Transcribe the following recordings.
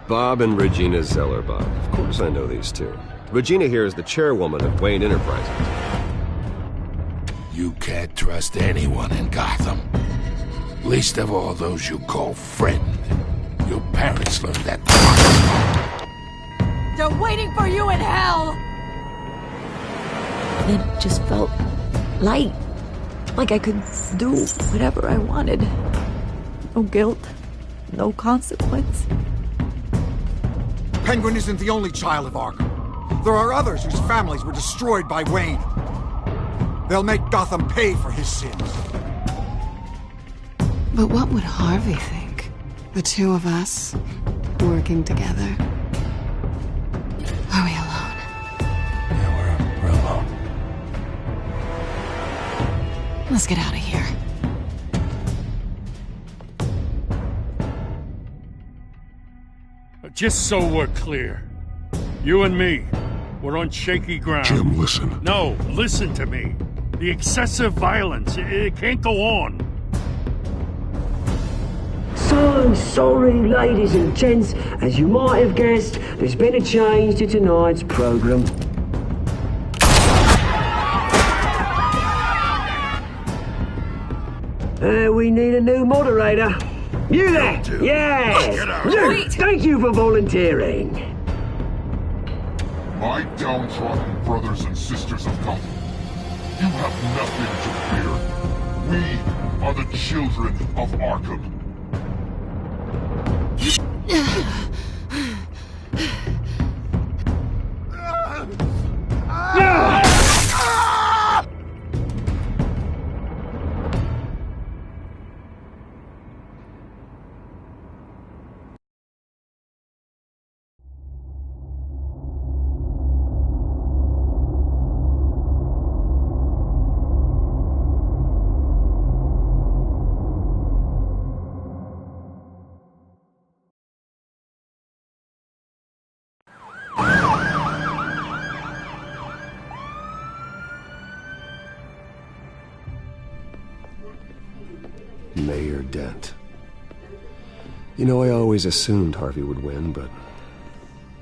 Bob and Regina Zellerbach. Of course I know these two. Regina here is the chairwoman of Wayne Enterprises. You can't trust anyone in Gotham. Least of all those you call friend. Your parents learned that. They're waiting for you in hell! It just felt light. Like I could do whatever I wanted. No guilt. No consequence. Penguin isn't the only child of Arkham. There are others whose families were destroyed by Wayne. They'll make Gotham pay for his sins. But what would Harvey think? The two of us, working together. Are we alone? Yeah, we're alone. Let's get out of here. Just so we're clear, you and me, we're on shaky ground. Jim, listen. No, listen to me. The excessive violence, it can't go on. So sorry, ladies and gents. As you might have guessed, there's been a change to tonight's program. We need a new moderator. You there? Yes! Luke, thank you for volunteering. My downtrodden brothers and sisters of Gotham, you have nothing to fear. We are the children of Arkham. Mayor Dent. You know, I always assumed Harvey would win, but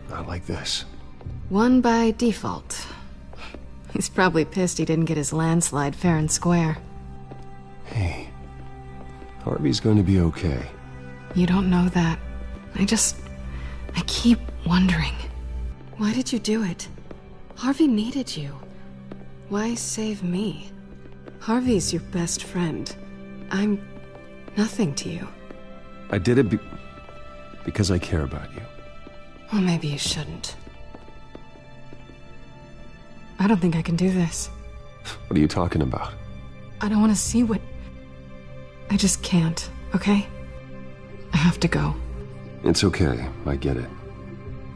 not like this. Won by default. He's probably pissed he didn't get his landslide fair and square. Hey, Harvey's going to be okay. You don't know that. I keep wondering. Why did you do it? Harvey needed you. Why save me? Harvey's your best friend. I'm nothing to you. I did it because I care about you. Well, maybe you shouldn't. I don't think I can do this. What are you talking about? I don't want to see what... I just can't, okay? I have to go. It's okay. I get it.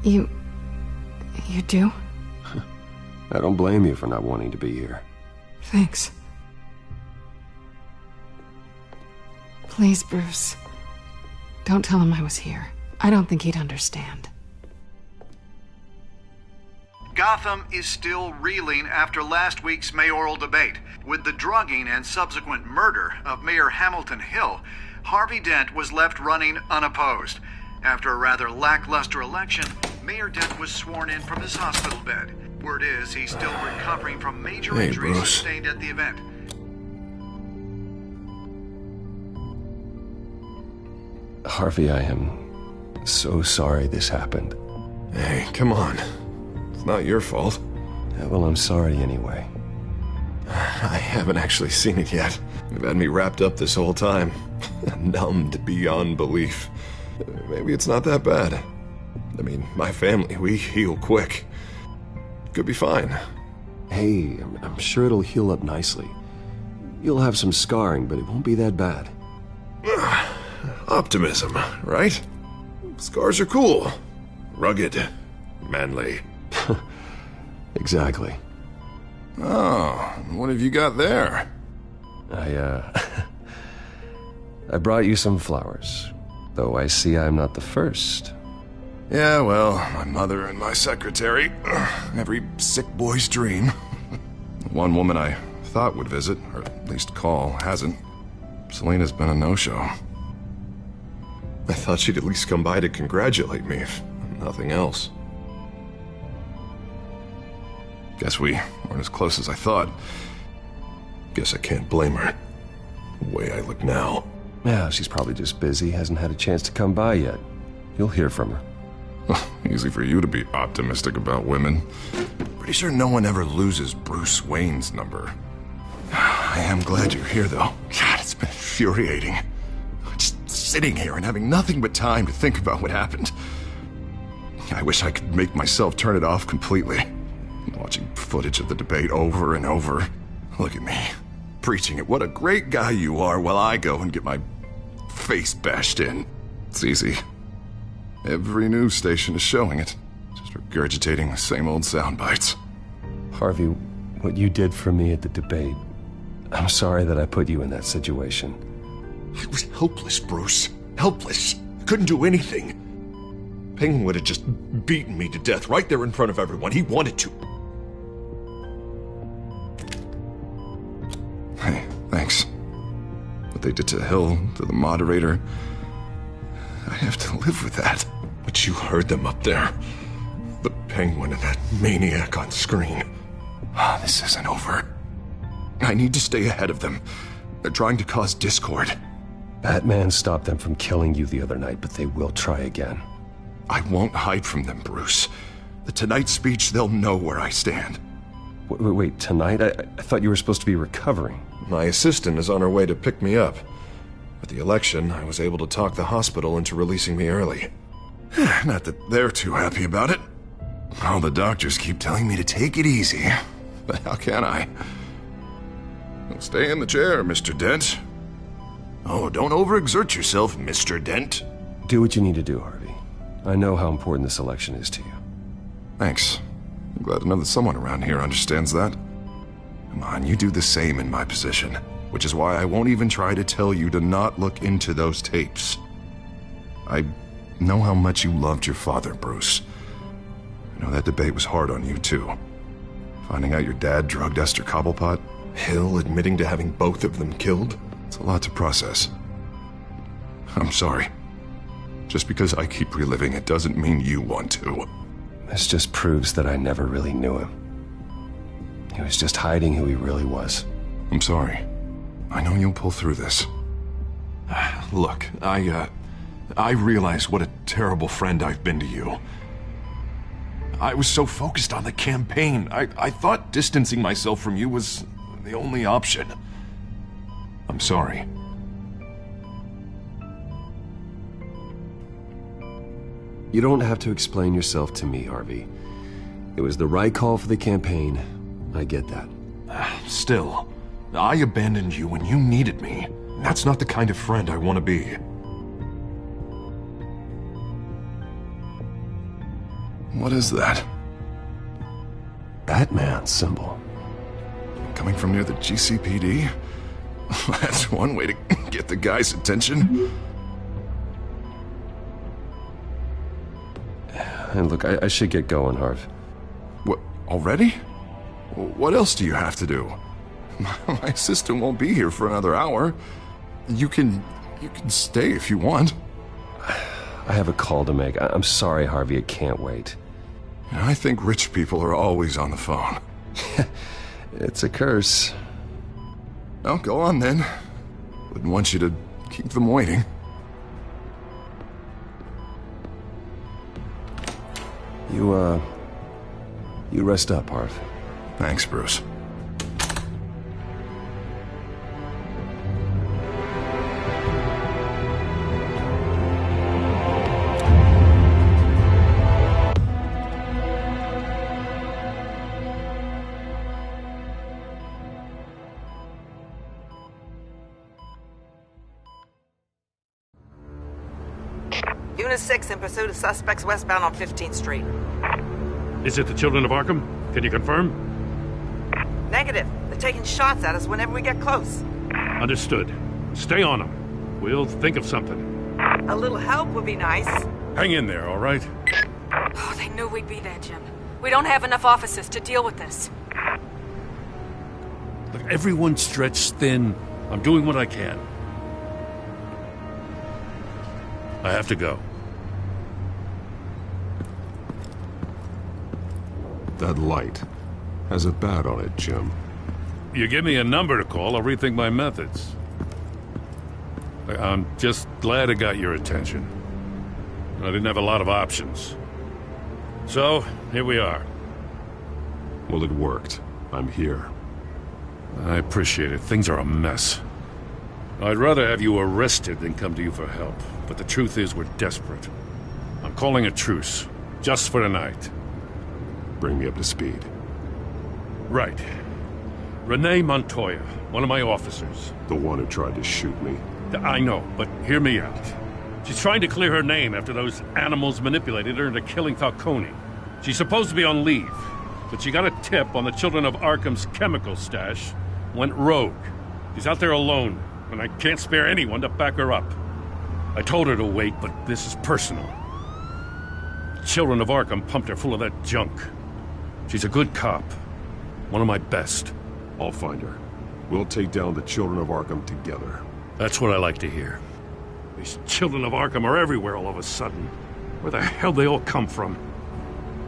You do? I don't blame you for not wanting to be here. Thanks. Please, Bruce. Don't tell him I was here. I don't think he'd understand. Gotham is still reeling after last week's mayoral debate. With the drugging and subsequent murder of Mayor Hamilton Hill, Harvey Dent was left running unopposed. After a rather lackluster election, Mayor Dent was sworn in from his hospital bed. Word is he's still recovering from major injuries sustained at the event. Harvey, I am so sorry this happened. Hey, come on. It's not your fault. Yeah, well, I'm sorry anyway. I haven't actually seen it yet. You've had me wrapped up this whole time. Numbed beyond belief. Maybe it's not that bad. I mean, my family, we heal quick. Could be fine. Hey, I'm sure it'll heal up nicely. You'll have some scarring, but it won't be that bad. Optimism, right? Scars are cool. Rugged. Manly. Exactly. Oh, what have you got there? I brought you some flowers. Though I see I'm not the first. Yeah, well, my mother and my secretary. Every sick boy's dream. One woman I thought would visit, or at least call, hasn't. Selena's been a no-show. I thought she'd at least come by to congratulate me, if nothing else. Guess we weren't as close as I thought. Guess I can't blame her. The way I look now. Yeah, she's probably just busy, hasn't had a chance to come by yet. You'll hear from her. Easy for you to be optimistic about women. Pretty sure no one ever loses Bruce Wayne's number. I am glad you're here, though. God, it's been infuriating. Just sitting here and having nothing but time to think about what happened. I wish I could make myself turn it off completely. Watching footage of the debate over and over. Look at me, preaching at what a great guy you are while I go and get my face bashed in. It's easy. Every news station is showing it. Just regurgitating the same old sound bites. Harvey, what you did for me at the debate, I'm sorry that I put you in that situation. I was helpless, Bruce. Helpless. I couldn't do anything. Penguin would have just beaten me to death right there in front of everyone. He wanted to. Hey, thanks. What they did to Hill, to the moderator, I have to live with that. But you heard them up there. The Penguin and that maniac on screen. This isn't over. I need to stay ahead of them. They're trying to cause discord. Batman stopped them from killing you the other night, but they will try again. I won't hide from them, Bruce. The Tonight speech, they'll know where I stand. Wait, tonight? I thought you were supposed to be recovering. My assistant is on her way to pick me up. At the election, I was able to talk the hospital into releasing me early. Not that they're too happy about it. All the doctors keep telling me to take it easy. But how can I? Stay in the chair, Mr. Dent. Oh, don't overexert yourself, Mr. Dent. Do what you need to do, Harvey. I know how important this election is to you. Thanks. I'm glad to know that someone around here understands that. Come on, you do the same in my position. Which is why I won't even try to tell you to not look into those tapes. I know how much you loved your father, Bruce. I know that debate was hard on you, too. Finding out your dad drugged Esther Cobblepot, Hill admitting to having both of them killed, it's a lot to process. I'm sorry. Just because I keep reliving it doesn't mean you want to. This just proves that I never really knew him. He was just hiding who he really was. I'm sorry. I know you'll pull through this. Look, I realize what a terrible friend I've been to you. I was so focused on the campaign. I thought distancing myself from you was the only option. I'm sorry. You don't have to explain yourself to me, Harvey. It was the right call for the campaign. I get that. Still, I abandoned you when you needed me. That's not the kind of friend I want to be. What is that? Batman symbol. Coming from near the GCPD? That's one way to get the guy's attention. And look, I should get going, Harv. What, already? What else do you have to do? My assistant won't be here for another hour. You can stay if you want. I have a call to make. I'm sorry, Harvey, I can't wait. I think rich people are always on the phone. It's a curse. Well, go on then. Wouldn't want you to keep them waiting. You rest up, Harv. Thanks, Bruce. Unit 6 in pursuit of suspects westbound on 15th Street. Is it the Children of Arkham? Can you confirm? Negative. They're taking shots at us whenever we get close. Understood. Stay on them. We'll think of something. A little help would be nice. Hang in there, all right? Oh, they knew we'd be there, Jim. We don't have enough officers to deal with this. Look, everyone's stretched thin. I'm doing what I can. I have to go. That light has a bat on it, Jim. You give me a number to call, I'll rethink my methods. I'm just glad it got your attention. I didn't have a lot of options. So, here we are. Well, it worked. I'm here. I appreciate it. Things are a mess. I'd rather have you arrested than come to you for help. But the truth is, we're desperate. I'm calling a truce. Just for tonight. Bring me up to speed. Right. Renee Montoya, one of my officers. The one who tried to shoot me. I know, but hear me out. She's trying to clear her name after those animals manipulated her into killing Falcone. She's supposed to be on leave, but she got a tip on the Children of Arkham's chemical stash, went rogue. She's out there alone, and I can't spare anyone to back her up. I told her to wait, but this is personal. Children of Arkham pumped her full of that junk. She's a good cop. One of my best. I'll find her. We'll take down the Children of Arkham together. That's what I like to hear. These Children of Arkham are everywhere all of a sudden. Where the hell they all come from?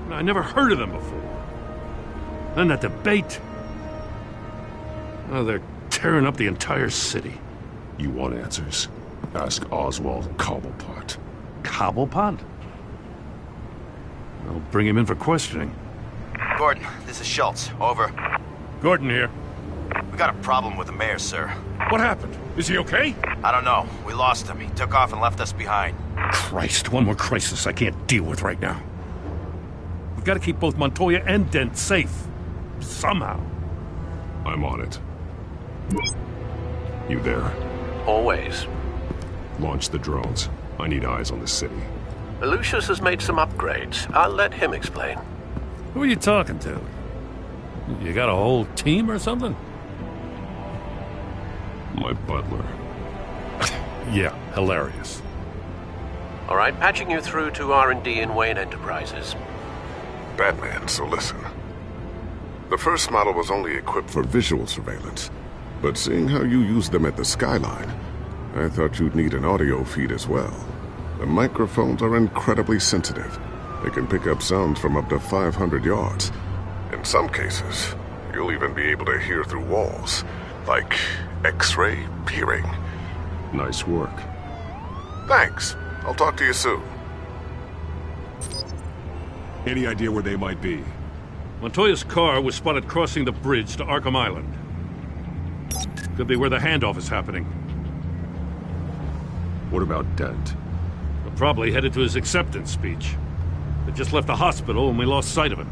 I never heard of them before. Then that debate. Oh, they're tearing up the entire city. You want answers? Ask Oswald Cobblepot. Cobblepot? I'll bring him in for questioning. Gordon, this is Schultz. Over. Gordon here. We got a problem with the mayor, sir. What happened? Is he okay? I don't know. We lost him. He took off and left us behind. Christ, one more crisis I can't deal with right now. We've got to keep both Montoya and Dent safe. Somehow. I'm on it. You there? Always. Launch the drones. I need eyes on the city. Lucius has made some upgrades. I'll let him explain. Who are you talking to? You got a whole team or something? My butler. Yeah, hilarious. All right, patching you through to R&D in Wayne Enterprises. Batman, so listen. The first model was only equipped for visual surveillance, but seeing how you use them at the skyline, I thought you'd need an audio feed as well. The microphones are incredibly sensitive. They can pick up sounds from up to 500 yards. In some cases, you'll even be able to hear through walls, like X-ray peering. Nice work. Thanks. I'll talk to you soon. Any idea where they might be? Montoya's car was spotted crossing the bridge to Arkham Island. Could be where the handoff is happening. What about Dent? We're probably headed to his acceptance speech. They just left the hospital and we lost sight of him.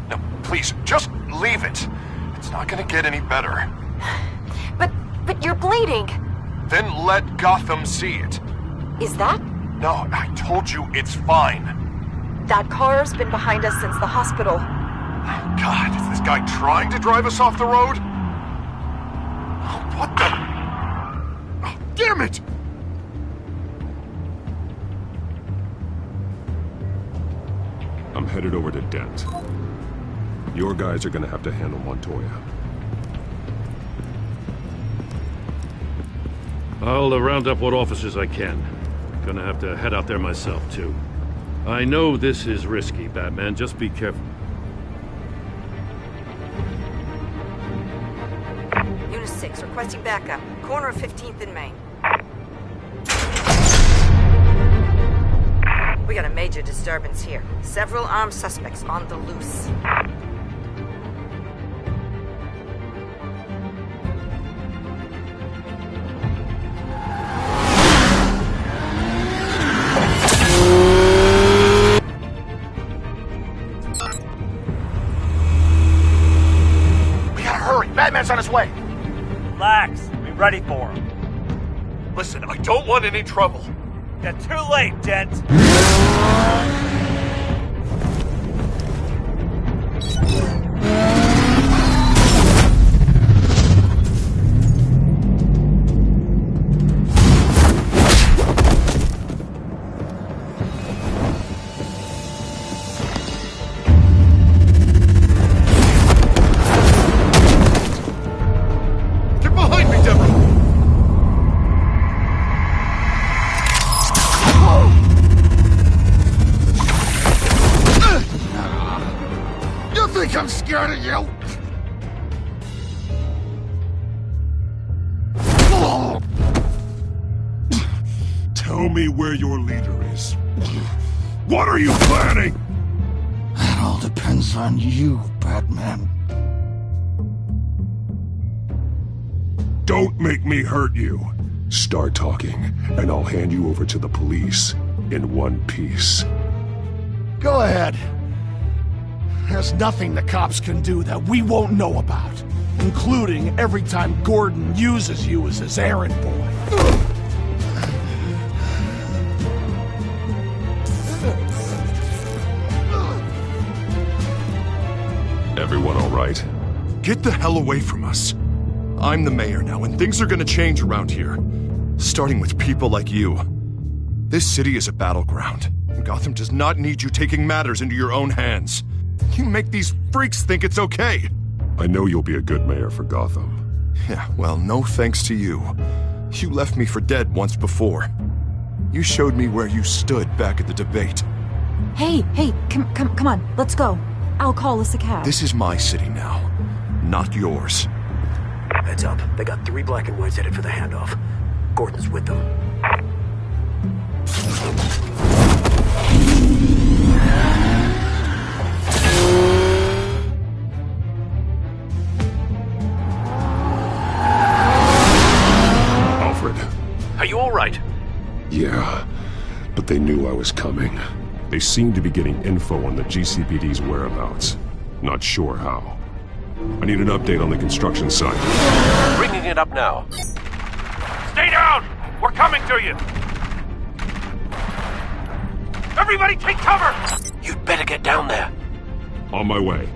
Now, please, just leave it. It's not gonna get any better. But you're bleeding. Then let Gotham see it. Is that? No, I told you it's fine. That car's been behind us since the hospital. God, is this guy trying to drive us off the road? Oh, what the? Oh, damn it! I'm headed over to Dent. Your guys are gonna have to handle Montoya. I'll round up what officers I can. Gonna have to head out there myself, too. I know this is risky, Batman. Just be careful. Unit 6, requesting backup. Corner of 15th and Main. We got a major disturbance here. Several armed suspects on the loose. Batman's on his way. Relax. Be ready for him. Listen, I don't want any trouble. You're too late, Dent. I'm scared of you? Tell me where your leader is. What are you planning? That all depends on you, Batman. Don't make me hurt you. Start talking, and I'll hand you over to the police in one piece. Go ahead. There's nothing the cops can do that we won't know about, including every time Gordon uses you as his errand boy. Everyone all right? Get the hell away from us. I'm the mayor now, and things are gonna change around here. Starting with people like you. This city is a battleground. Gotham does not need you taking matters into your own hands. You make these freaks think it's okay. I know you'll be a good mayor for Gotham. Yeah, well, no thanks to you. You left me for dead once before. You showed me where you stood back at the debate. Hey, come on, let's go. I'll call us a cab. This is my city now, not yours. Heads up, they got 3 black and whites headed for the handoff. Gordon's with them. Alfred. Are you all right? Yeah, but they knew I was coming. They seem to be getting info on the GCPD's whereabouts. Not sure how. I need an update on the construction site. Bringing it up now. Stay down! We're coming to you! Everybody take cover! You'd better get down there. On my way.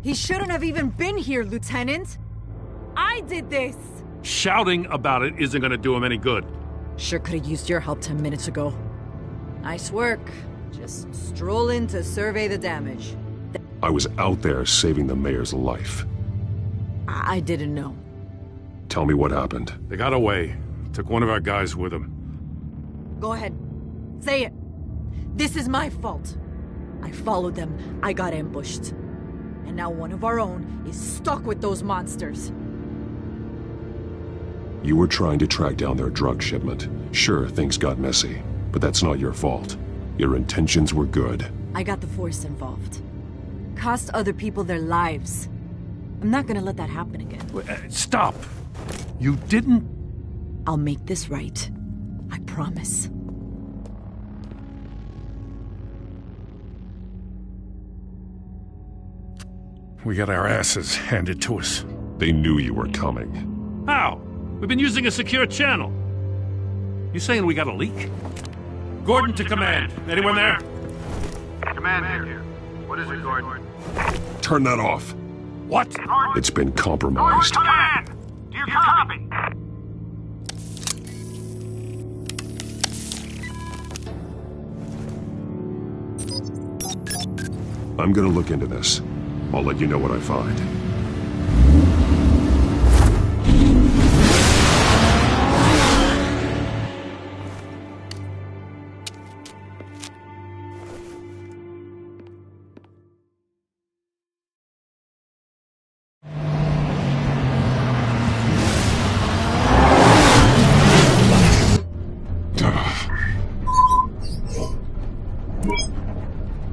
He shouldn't have even been here, Lieutenant. I did this. Shouting about it isn't gonna do him any good. Sure could have used your help 10 minutes ago. Nice work. Just stroll in to survey the damage. I was out there saving the mayor's life. I didn't know. Tell me what happened. They got away. Took one of our guys with them. Go ahead. Say it. This is my fault. I followed them. I got ambushed. And now one of our own is stuck with those monsters. You were trying to track down their drug shipment. Sure, things got messy, but that's not your fault. Your intentions were good. I got the Force involved. Cost other people their lives. I'm not gonna let that happen again. Stop! You didn't... I'll make this right. I promise. We got our asses handed to us. They knew you were coming. How? We've been using a secure channel. You saying we got a leak? Gordon to command. Anyone there? Command here. What is it, Gordon? Turn that off. What? It's been compromised. Command! Do you copy? I'm gonna look into this. I'll let you know what I find.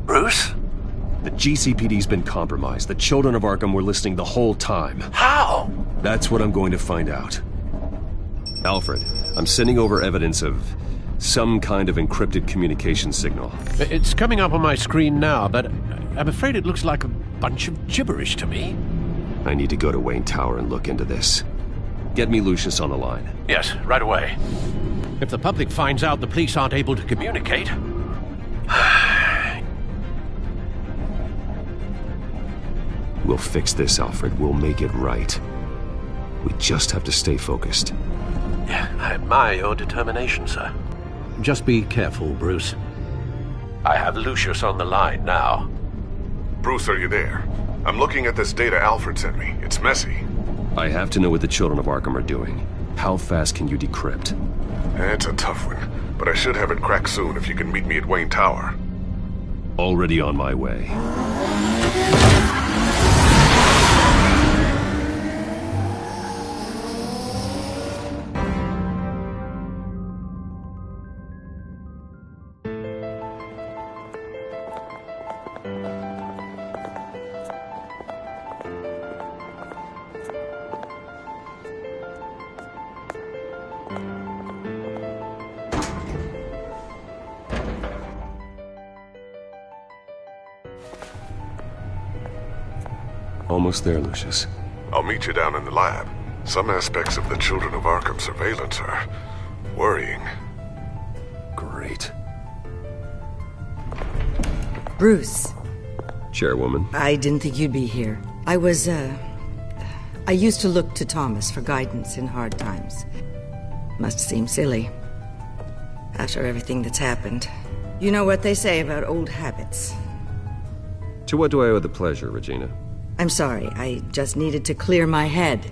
Bruce? The GCPD's been compromised. The children of Arkham were listening the whole time. How? That's what I'm going to find out. Alfred, I'm sending over evidence of some kind of encrypted communication signal. It's coming up on my screen now, but I'm afraid it looks like a bunch of gibberish to me. I need to go to Wayne Tower and look into this. Get me Lucius on the line. Yes, right away. If the public finds out the police aren't able to communicate... We'll fix this, Alfred. We'll make it right. We just have to stay focused. I admire your determination, sir. Just be careful, Bruce. I have Lucius on the line now. Bruce, are you there? I'm looking at this data Alfred sent me. It's messy. I have to know what the children of Arkham are doing. How fast can you decrypt? It's a tough one, but I should have it cracked soon if you can meet me at Wayne Tower. Already on my way. Almost there, Lucius. I'll meet you down in the lab. Some aspects of the Children of Arkham surveillance are worrying. Great. Bruce. Chairwoman. I didn't think you'd be here. I used to look to Thomas for guidance in hard times. Must seem silly. After everything that's happened. You know what they say about old habits. To what do I owe the pleasure, Regina? I'm sorry, I just needed to clear my head.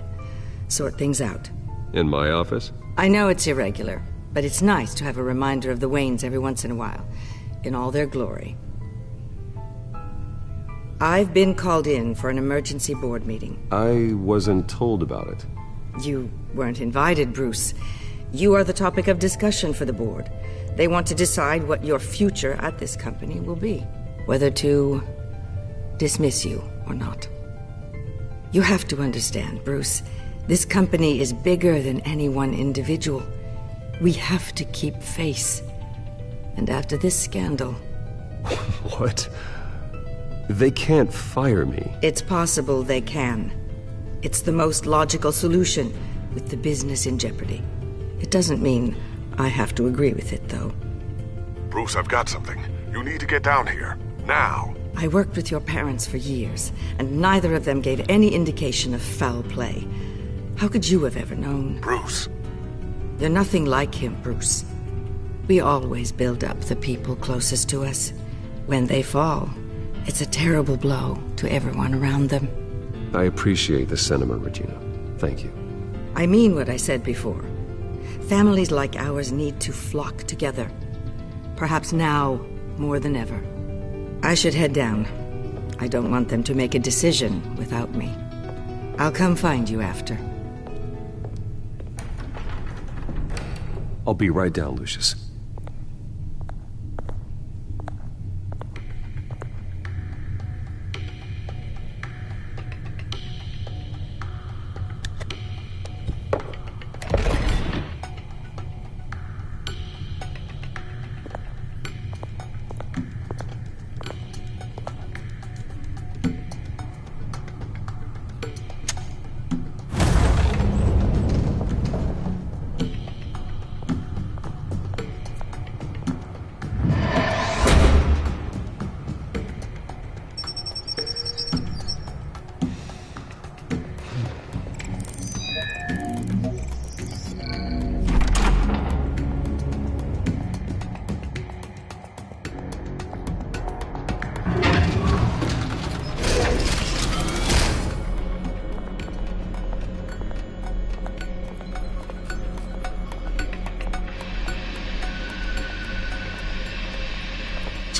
Sort things out. In my office? I know it's irregular, but it's nice to have a reminder of the Waynes every once in a while. In all their glory. I've been called in for an emergency board meeting. I wasn't told about it. You weren't invited, Bruce. You are the topic of discussion for the board. They want to decide what your future at this company will be. Whether to dismiss you or not. You have to understand, Bruce. This company is bigger than any one individual. We have to keep face. And after this scandal... What? They can't fire me. It's possible they can. It's the most logical solution, with the business in jeopardy. It doesn't mean I have to agree with it, though. Bruce, I've got something. You need to get down here. Now. I worked with your parents for years, and neither of them gave any indication of foul play. How could you have ever known? Bruce. You're nothing like him, Bruce. We always build up the people closest to us. When they fall, it's a terrible blow to everyone around them. I appreciate the sentiment, Regina. Thank you. I mean what I said before. Families like ours need to flock together. Perhaps now more than ever. I should head down. I don't want them to make a decision without me. I'll come find you after. I'll be right down, Lucius.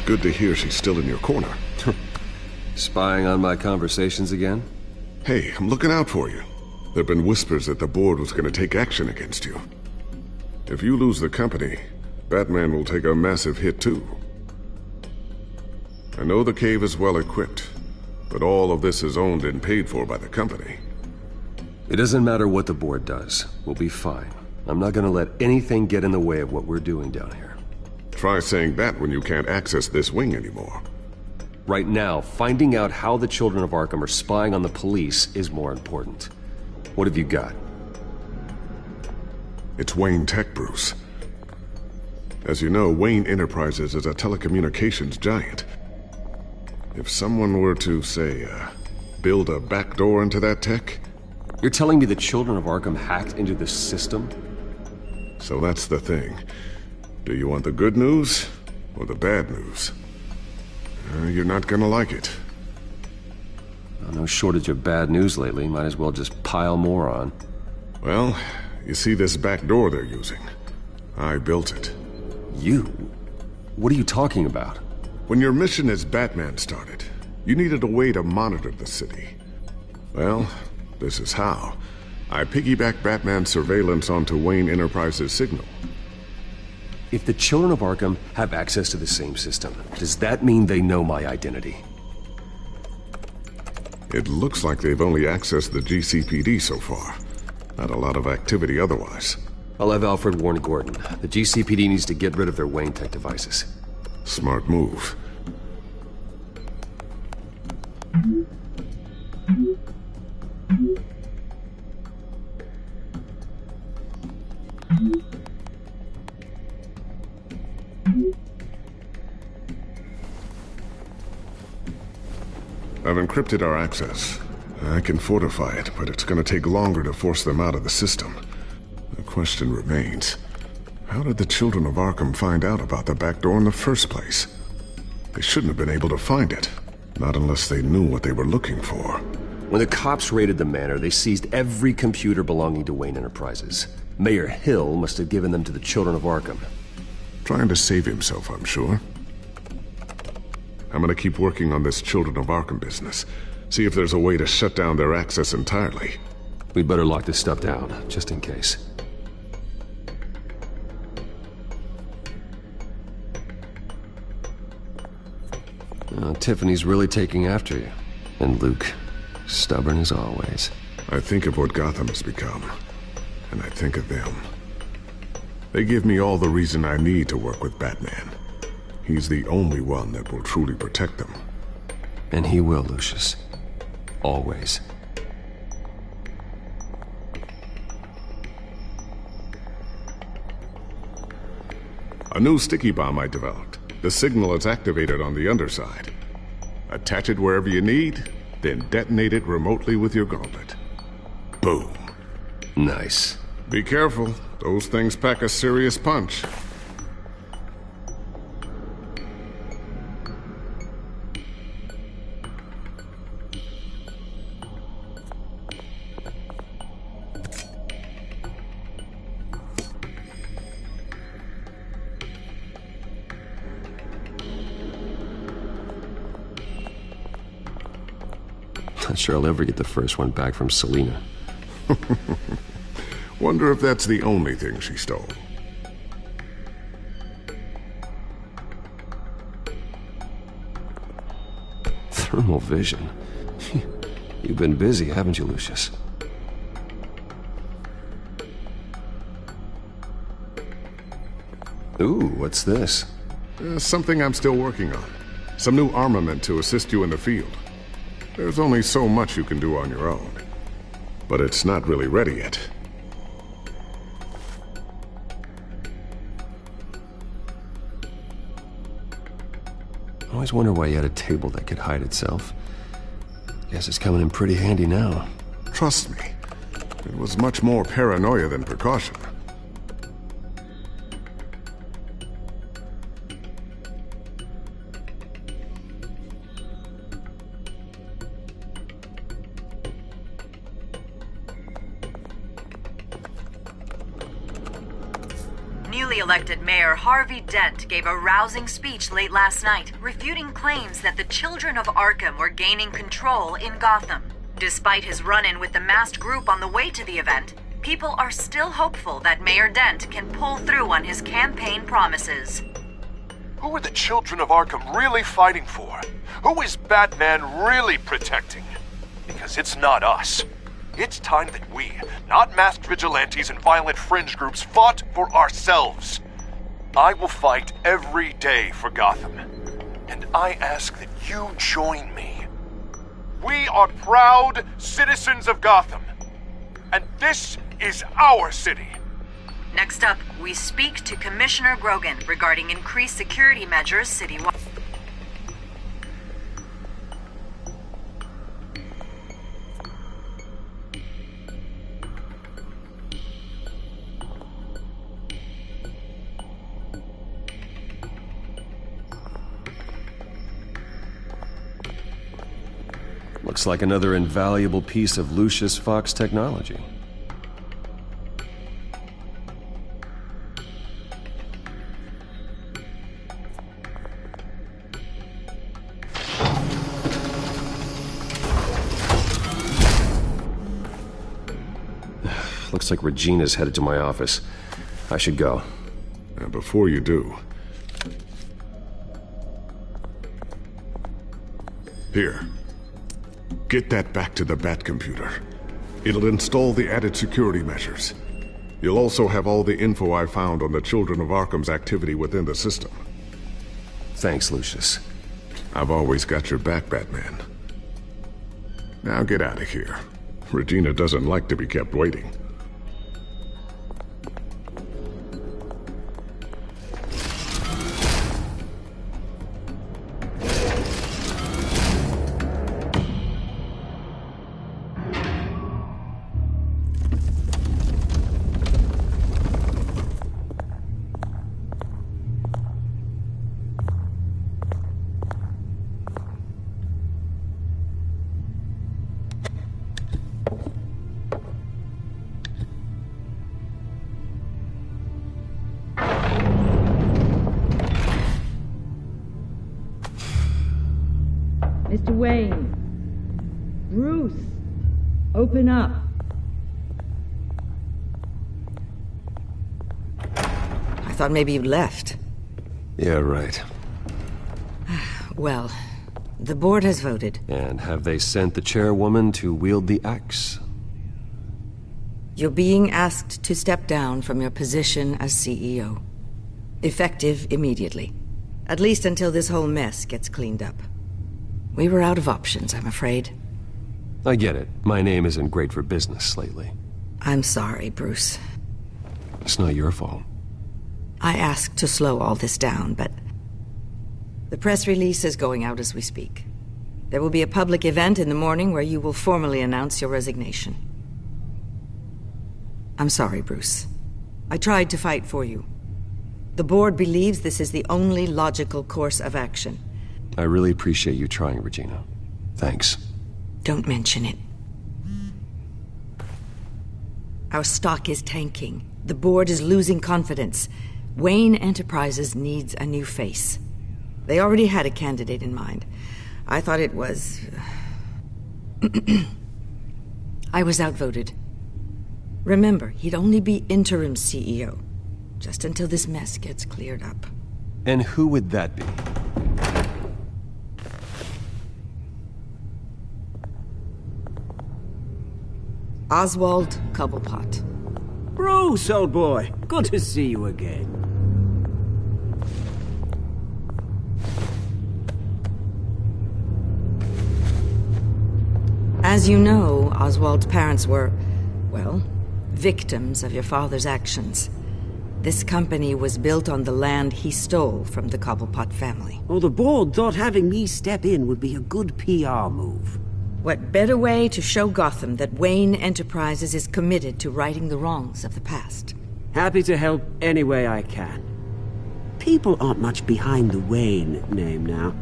Good to hear she's still in your corner. Spying on my conversations again? Hey, I'm looking out for you. There've been whispers that the board was going to take action against you. If you lose the company, Batman will take a massive hit too. I know the cave is well equipped, but all of this is owned and paid for by the company. It doesn't matter what the board does. We'll be fine. I'm not going to let anything get in the way of what we're doing down here. Try saying that when you can't access this wing anymore. Right now, finding out how the Children of Arkham are spying on the police is more important. What have you got? It's Wayne Tech, Bruce. As you know, Wayne Enterprises is a telecommunications giant. If someone were to, say, build a backdoor into that tech... You're telling me the Children of Arkham hacked into this system? So that's the thing. Do you want the good news or the bad news? You're not gonna like it. Well, no shortage of bad news lately. Might as well just pile more on. Well, you see this back door they're using? I built it. You? What are you talking about? When your mission as Batman started, you needed a way to monitor the city. Well, this is how. I piggybacked Batman's surveillance onto Wayne Enterprises' signal. If the children of Arkham have access to the same system, does that mean they know my identity? It looks like they've only accessed the GCPD so far. Not a lot of activity otherwise. I'll have Alfred warn Gordon. The GCPD needs to get rid of their Wayne Tech devices. Smart move. I've encrypted our access. I can fortify it, but it's gonna take longer to force them out of the system. The question remains, how did the children of Arkham find out about the back door in the first place? They shouldn't have been able to find it. Not unless they knew what they were looking for. When the cops raided the manor, they seized every computer belonging to Wayne Enterprises. Mayor Hill must have given them to the children of Arkham. Trying to save himself, I'm sure. I'm gonna keep working on this Children of Arkham business. See if there's a way to shut down their access entirely. We'd better lock this stuff down, just in case. Tiffany's really taking after you. And Luke, stubborn as always. I think of what Gotham has become, and I think of them. They give me all the reason I need to work with Batman. He's the only one that will truly protect them. And he will, Lucius. Always. A new sticky bomb I developed. The signal is activated on the underside. Attach it wherever you need, then detonate it remotely with your gauntlet. Boom. Nice. Be careful. Those things pack a serious punch. Not sure I'll ever get the first one back from Selina. Wonder if that's the only thing she stole. Thermal vision. You've been busy, haven't you, Lucius? Ooh, what's this? Something I'm still working on. Some new armament to assist you in the field. There's only so much you can do on your own. But it's not really ready yet. I always wonder why you had a table that could hide itself. Guess it's coming in pretty handy now. Trust me, it was much more paranoia than precaution. Newly elected Mayor Harvey Dent gave a rousing speech late last night, refuting claims that the children of Arkham were gaining control in Gotham. Despite his run-in with the masked group on the way to the event, people are still hopeful that Mayor Dent can pull through on his campaign promises. Who are the children of Arkham really fighting for? Who is Batman really protecting? Because it's not us. It's time that we, not masked vigilantes and violent fringe groups, fought for ourselves. I will fight every day for Gotham. And I ask that you join me. We are proud citizens of Gotham. And this is our city. Next up, we speak to Commissioner Grogan regarding increased security measures citywide. Looks like another invaluable piece of Lucius Fox technology. Looks like Regina's headed to my office. I should go. And before you do... Here. Get that back to the Bat computer. It'll install the added security measures. You'll also have all the info I found on the Children of Arkham's activity within the system. Thanks, Lucius. I've always got your back, Batman. Now get out of here. Regina doesn't like to be kept waiting. Mr. Wayne. Bruce. Open up. I thought maybe you'd left. Yeah, right. Well, the board has voted. And have they sent the chairwoman to wield the axe? You're being asked to step down from your position as CEO. Effective immediately. At least until this whole mess gets cleaned up. We were out of options, I'm afraid. I get it. My name isn't great for business lately. I'm sorry, Bruce. It's not your fault. I asked to slow all this down, but... the press release is going out as we speak. There will be a public event in the morning where you will formally announce your resignation. I'm sorry, Bruce. I tried to fight for you. The board believes this is the only logical course of action. I really appreciate you trying, Regina. Thanks. Don't mention it. Our stock is tanking. The board is losing confidence. Wayne Enterprises needs a new face. They already had a candidate in mind. I thought it was... I was outvoted. Remember, he'd only be interim CEO. Just until this mess gets cleared up. And who would that be? Oswald Cobblepot. Bruce, old boy. Good to see you again. As you know, Oswald's parents were, well, victims of your father's actions. This company was built on the land he stole from the Cobblepot family. Oh, the board thought having me step in would be a good PR move. What better way to show Gotham that Wayne Enterprises is committed to righting the wrongs of the past? Happy to help any way I can. People aren't much behind the Wayne name now.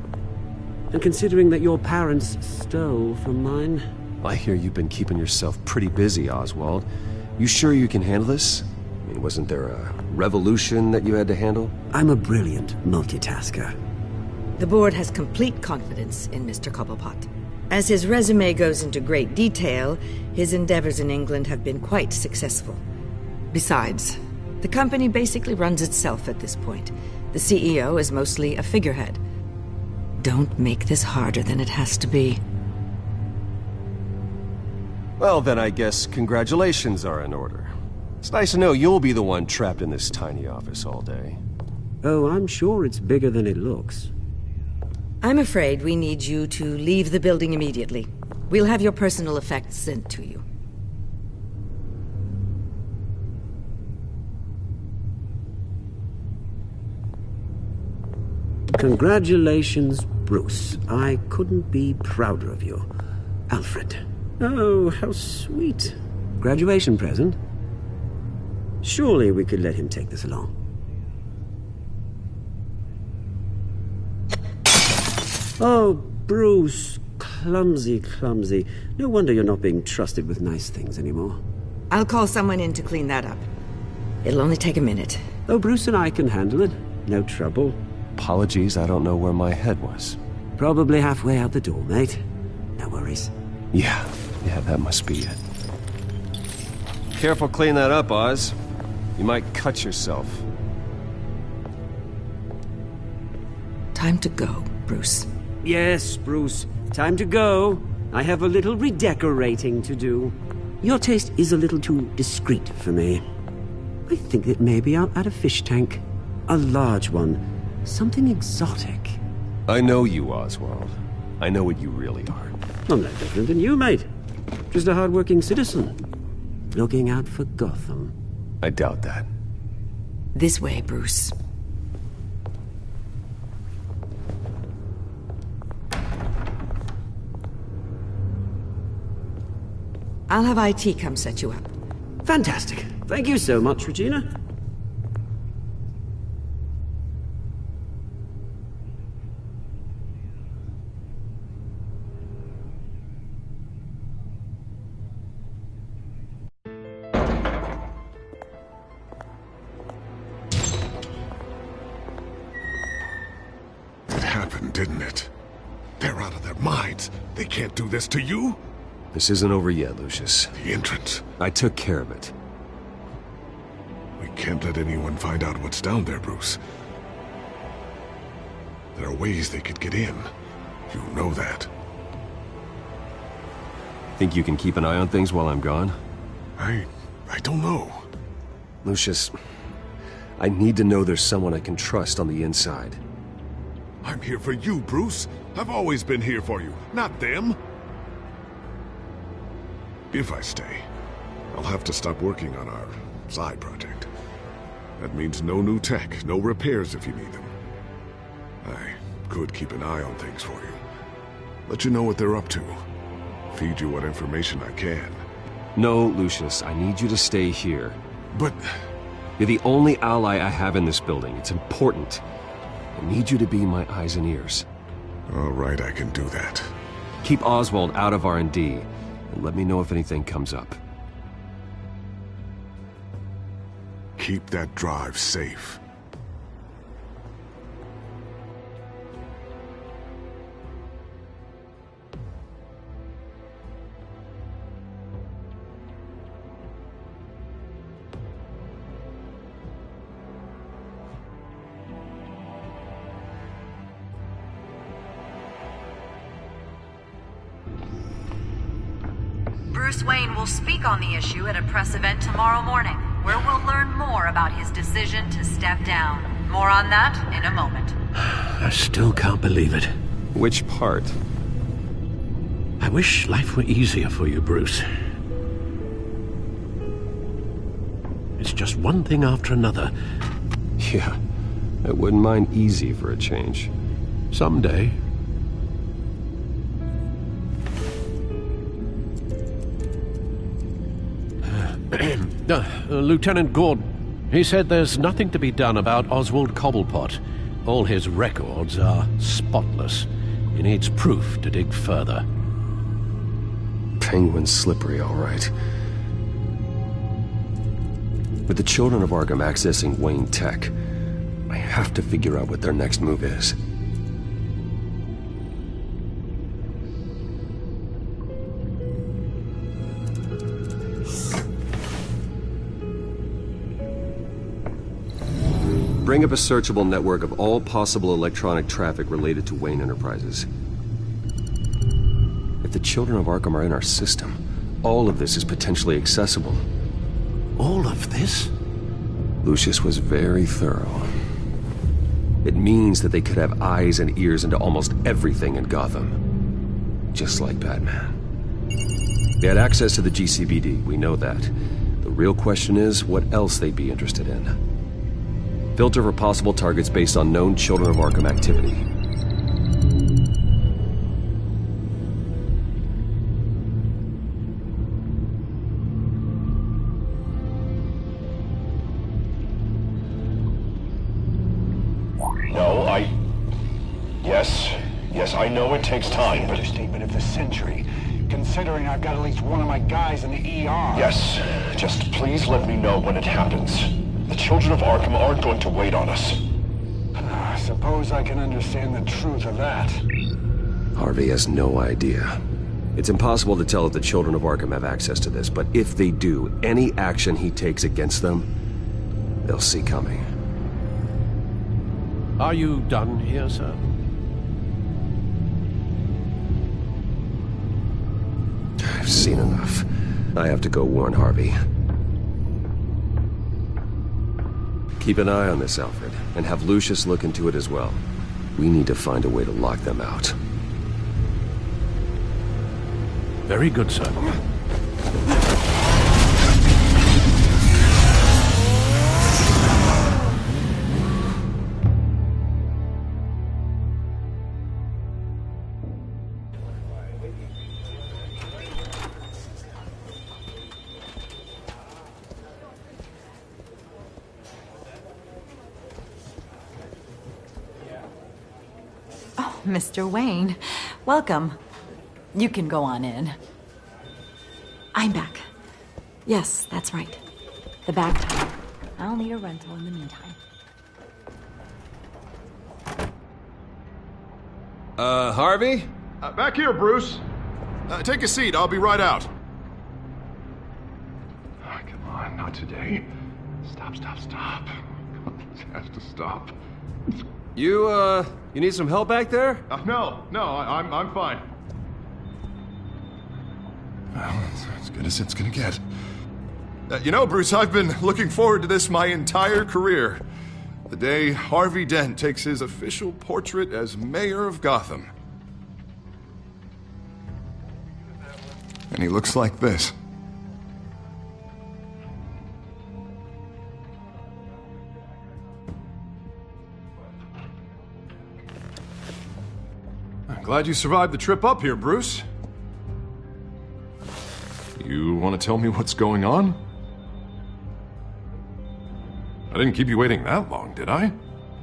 And considering that your parents stole from mine... I hear you've been keeping yourself pretty busy, Oswald. You sure you can handle this? I mean, wasn't there a revolution that you had to handle? I'm a brilliant multitasker. The board has complete confidence in Mr. Cobblepot. As his resume goes into great detail, his endeavors in England have been quite successful. Besides, the company basically runs itself at this point. The CEO is mostly a figurehead. Don't make this harder than it has to be. Well, then I guess congratulations are in order. It's nice to know you'll be the one trapped in this tiny office all day. Oh, I'm sure it's bigger than it looks. I'm afraid we need you to leave the building immediately. We'll have your personal effects sent to you. Congratulations, Bruce. I couldn't be prouder of you. Alfred. Oh, how sweet. Graduation present? Surely we could let him take this along. Oh, Bruce, clumsy, clumsy. No wonder you're not being trusted with nice things anymore. I'll call someone in to clean that up. It'll only take a minute. Oh, Bruce and I can handle it. No trouble. Apologies, I don't know where my head was. Probably halfway out the door, mate. No worries. Yeah, that must be it. Careful cleaning that up, Oz. You might cut yourself. Time to go, Bruce. Yes, Bruce. Time to go. I have a little redecorating to do. Your taste is a little too discreet for me. I think that maybe I'll add a fish tank. A large one. Something exotic. I know you, Oswald. I know what you really are. I'm no different than you, mate. Just a hard-working citizen. Looking out for Gotham. I doubt that. This way, Bruce. I'll have IT come set you up. Fantastic. Thank you so much, Regina. It happened, didn't it? They're out of their minds. They can't do this to you. This isn't over yet, Lucius. The entrance. I took care of it. We can't let anyone find out what's down there, Bruce. There are ways they could get in. You know that. Think you can keep an eye on things while I'm gone? I don't know. Lucius, I need to know there's someone I can trust on the inside. I'm here for you, Bruce. I've always been here for you, not them. If I stay, I'll have to stop working on our side project. That means no new tech, no repairs if you need them. I could keep an eye on things for you. Let you know what they're up to. Feed you what information I can. No, Lucius, I need you to stay here. But... You're the only ally I have in this building. It's important. I need you to be my eyes and ears. All right, I can do that. Keep Oswald out of R&D. And let me know if anything comes up. Keep that drive safe. Bruce Wayne will speak on the issue at a press event tomorrow morning, where we'll learn more about his decision to step down. More on that in a moment. I still can't believe it. Which part? I wish life were easier for you, Bruce. It's just one thing after another. Yeah, I wouldn't mind easy for a change. Someday. Lieutenant Gordon, he said there's nothing to be done about Oswald Cobblepot. All his records are spotless. He needs proof to dig further. Penguin's slippery, all right. With the children of Arkham accessing Wayne Tech, I have to figure out what their next move is. Bring up a searchable network of all possible electronic traffic related to Wayne Enterprises. If the children of Arkham are in our system, all of this is potentially accessible. All of this? Lucius was very thorough. It means that they could have eyes and ears into almost everything in Gotham. Just like Batman. They had access to the GCPD, we know that. The real question is, what else they'd be interested in. Filter for possible targets based on known Children of Arkham activity. Yes, I know it takes time, but... Understatement of the century, considering I've got at least one of my guys in the ER. Yes, just please let me know when it happens. The children of Arkham aren't going to wait on us. I suppose I can understand the truth of that. Harvey has no idea. It's impossible to tell if the children of Arkham have access to this, but if they do, any action he takes against them, they'll see coming. Are you done here, sir? I've seen enough. I have to go warn Harvey. Keep an eye on this, Alfred, and have Lucius look into it as well. We need to find a way to lock them out. Very good, sir. Mr. Wayne, welcome. You can go on in. I'm back. Yes, that's right. The back tire. I'll need a rental in the meantime. Harvey? Back here, Bruce. Take a seat. I'll be right out. Oh, come on, not today. Stop. This has to stop. You need some help back there? No, I'm fine. Well, it's as good as it's gonna get. You know, Bruce, I've been looking forward to this my entire career. The day Harvey Dent takes his official portrait as mayor of Gotham. And he looks like this. I'm glad you survived the trip up here, Bruce. You want to tell me what's going on? I didn't keep you waiting that long, did I?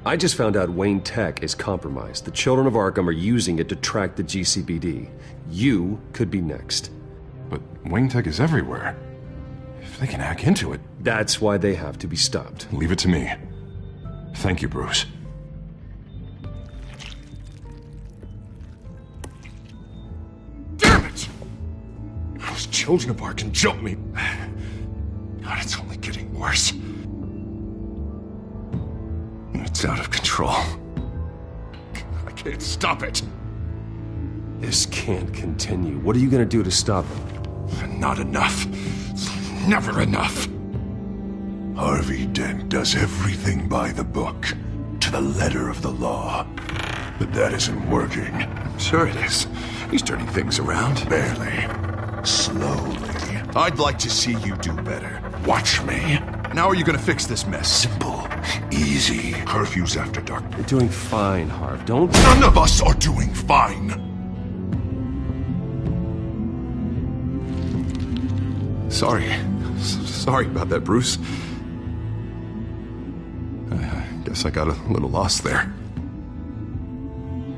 I just found out Wayne Tech is compromised. The children of Arkham are using it to track the GCPD. You could be next. But Wayne Tech is everywhere. If they can hack into it... That's why they have to be stopped. Leave it to me. Thank you, Bruce. Those children of Arkham jumped me. God, it's only getting worse. It's out of control. I can't stop it. This can't continue. What are you gonna do to stop it? Not enough. Never enough. Harvey Dent does everything by the book, to the letter of the law. But that isn't working. Sure it is. He's turning things around. Barely. Slowly. I'd like to see you do better. Watch me. How are you gonna fix this mess? Simple. Easy. Curfews after dark. You're doing fine, Harv. Don't... None of us are doing fine! Sorry about that, Bruce. I guess I got a little lost there.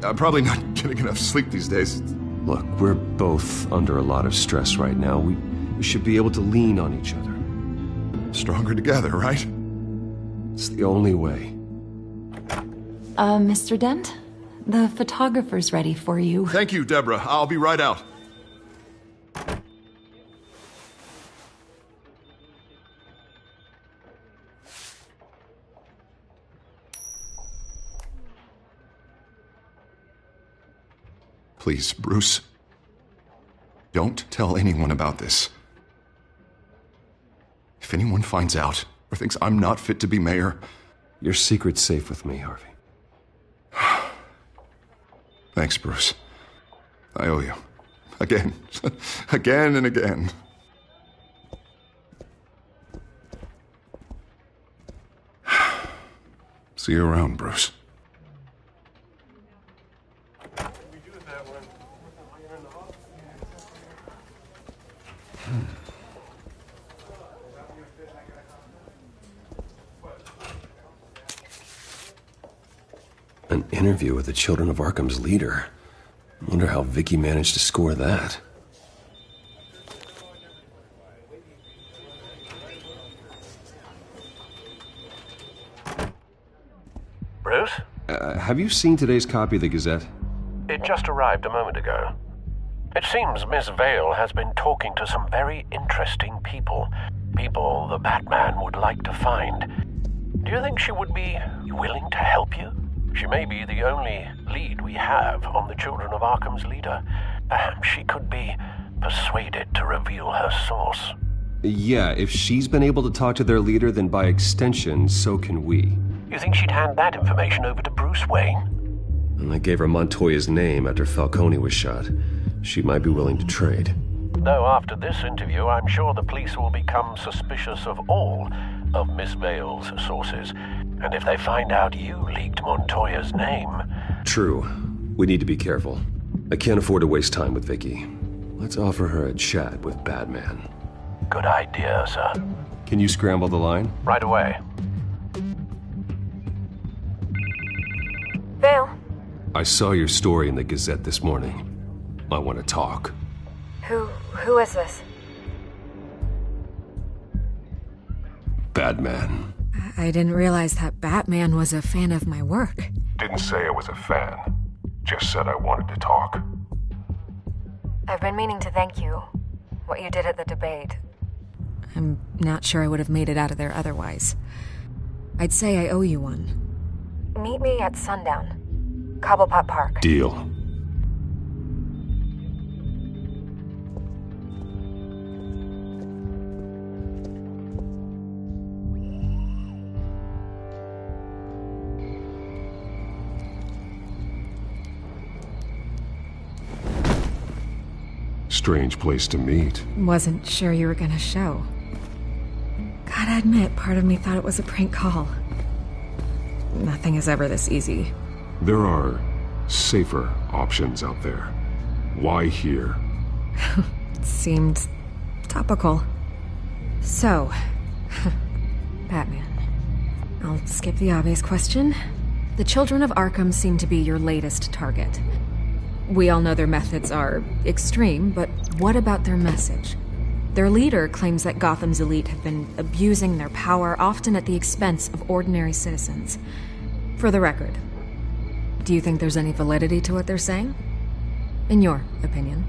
I'm probably not getting enough sleep these days. Look, we're both under a lot of stress right now. We should be able to lean on each other. Stronger together, right? It's the only way. Mr. Dent? The photographer's ready for you. Thank you, Deborah. I'll be right out. Please, Bruce. Don't tell anyone about this. If anyone finds out or thinks I'm not fit to be mayor... Your secret's safe with me, Harvey. Thanks, Bruce. I owe you. Again. Again and again. See you around, Bruce. An interview with the Children of Arkham's leader. Wonder how Vicky managed to score that. Bruce? Have you seen today's copy of the Gazette? It just arrived a moment ago. It seems Miss Vale has been talking to some very interesting people. People the Batman would like to find. Do you think she would be willing to help you? She may be the only lead we have on the Children of Arkham's leader. Perhaps she could be persuaded to reveal her source. Yeah, if she's been able to talk to their leader, then by extension, so can we. You think she'd hand that information over to Bruce Wayne? And I gave her Montoya's name after Falcone was shot. She might be willing to trade. Though after this interview, I'm sure the police will become suspicious of all of Miss Vale's sources. And if they find out you leaked Montoya's name... True. We need to be careful. I can't afford to waste time with Vicky. Let's offer her a chat with Batman. Good idea, sir. Can you scramble the line? Right away. Vale? I saw your story in the Gazette this morning. I want to talk. Who is this? Batman. I didn't realize that Batman was a fan of my work. Didn't say I was a fan. Just said I wanted to talk. I've been meaning to thank you. What you did at the debate. I'm not sure I would have made it out of there otherwise. I'd say I owe you one. Meet me at sundown. Cobblepot Park. Deal. Strange place to meet. Wasn't sure you were gonna show. Gotta admit, part of me thought it was a prank call. Nothing is ever this easy. There are safer options out there. Why here? Seemed topical. So, Batman. I'll skip the obvious question. The Children of Arkham seem to be your latest target. We all know their methods are extreme, but what about their message? Their leader claims that Gotham's elite have been abusing their power, often at the expense of ordinary citizens. For the record, do you think there's any validity to what they're saying? In your opinion?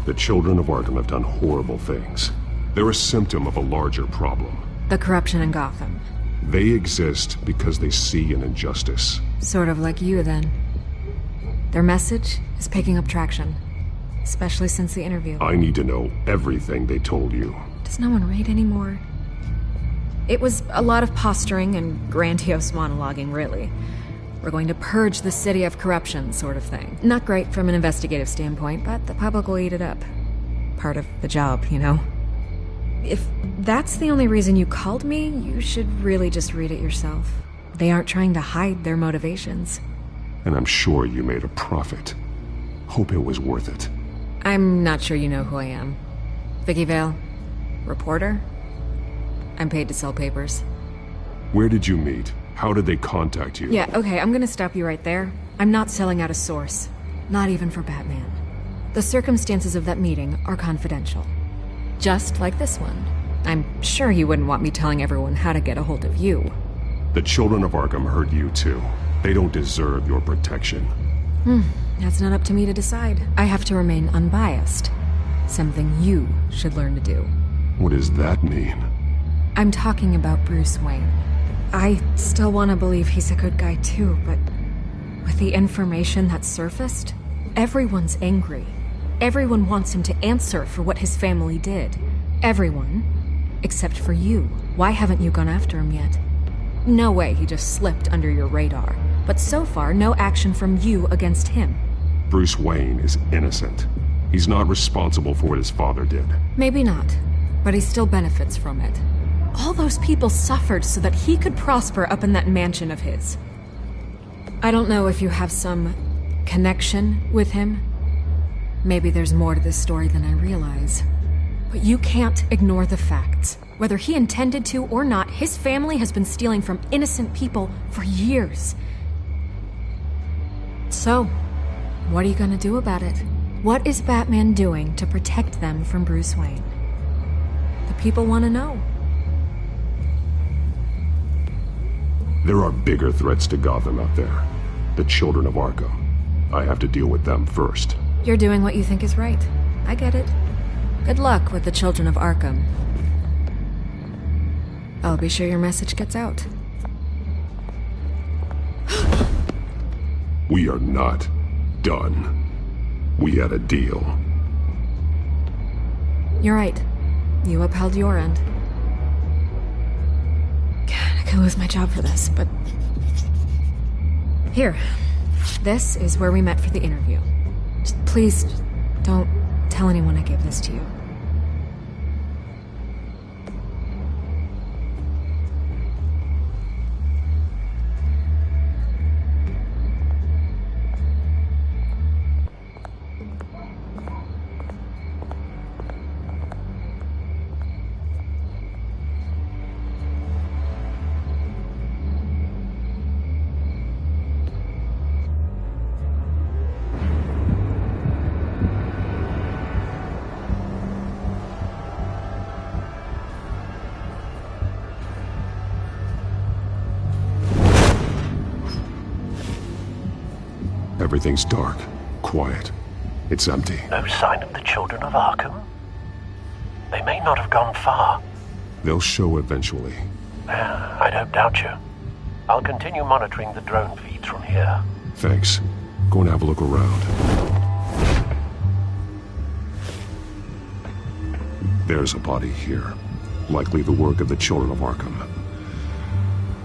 The Children of Arkham have done horrible things. They're a symptom of a larger problem. The corruption in Gotham. They exist because they see an injustice. Sort of like you, then. Their message is picking up traction. Especially since the interview. I need to know everything they told you. Does no one read anymore? It was a lot of posturing and grandiose monologuing, really. We're going to purge the city of corruption, sort of thing. Not great from an investigative standpoint, but the public will eat it up. Part of the job, you know? If that's the only reason you called me, you should really just read it yourself. They aren't trying to hide their motivations. And I'm sure you made a profit. Hope it was worth it. I'm not sure you know who I am. Vicky Vale. Reporter. I'm paid to sell papers. Where did you meet? How did they contact you? Yeah, okay, I'm gonna stop you right there. I'm not selling out a source. Not even for Batman. The circumstances of that meeting are confidential. Just like this one. I'm sure you wouldn't want me telling everyone how to get a hold of you. The Children of Arkham hurt you too. They don't deserve your protection. That's not up to me to decide. I have to remain unbiased. Something you should learn to do. What does that mean? I'm talking about Bruce Wayne. I still want to believe he's a good guy too, but with the information that surfaced, everyone's angry. Everyone wants him to answer for what his family did. Everyone, except for you. Why haven't you gone after him yet? No way he just slipped under your radar. But so far, no action from you against him. Bruce Wayne is innocent. He's not responsible for what his father did. Maybe not, but he still benefits from it. All those people suffered so that he could prosper up in that mansion of his. I don't know if you have some connection with him. Maybe there's more to this story than I realize. But you can't ignore the facts. Whether he intended to or not, his family has been stealing from innocent people for years. So, what are you gonna do about it? What is Batman doing to protect them from Bruce Wayne? The people want to know. There are bigger threats to Gotham out there. The children of Arkham. I have to deal with them first. You're doing what you think is right. I get it. Good luck with the children of Arkham. I'll be sure your message gets out. We are not done. We had a deal. You're right. You upheld your end. God, I could lose my job for this, but... Here. This is where we met for the interview. Just please, don't tell anyone I gave this to you. Everything's dark, quiet. It's empty. No sign of the children of Arkham? They may not have gone far. They'll show eventually. I don't doubt you. I'll continue monitoring the drone feeds from here. Thanks. Go and have a look around. There's a body here. Likely the work of the children of Arkham.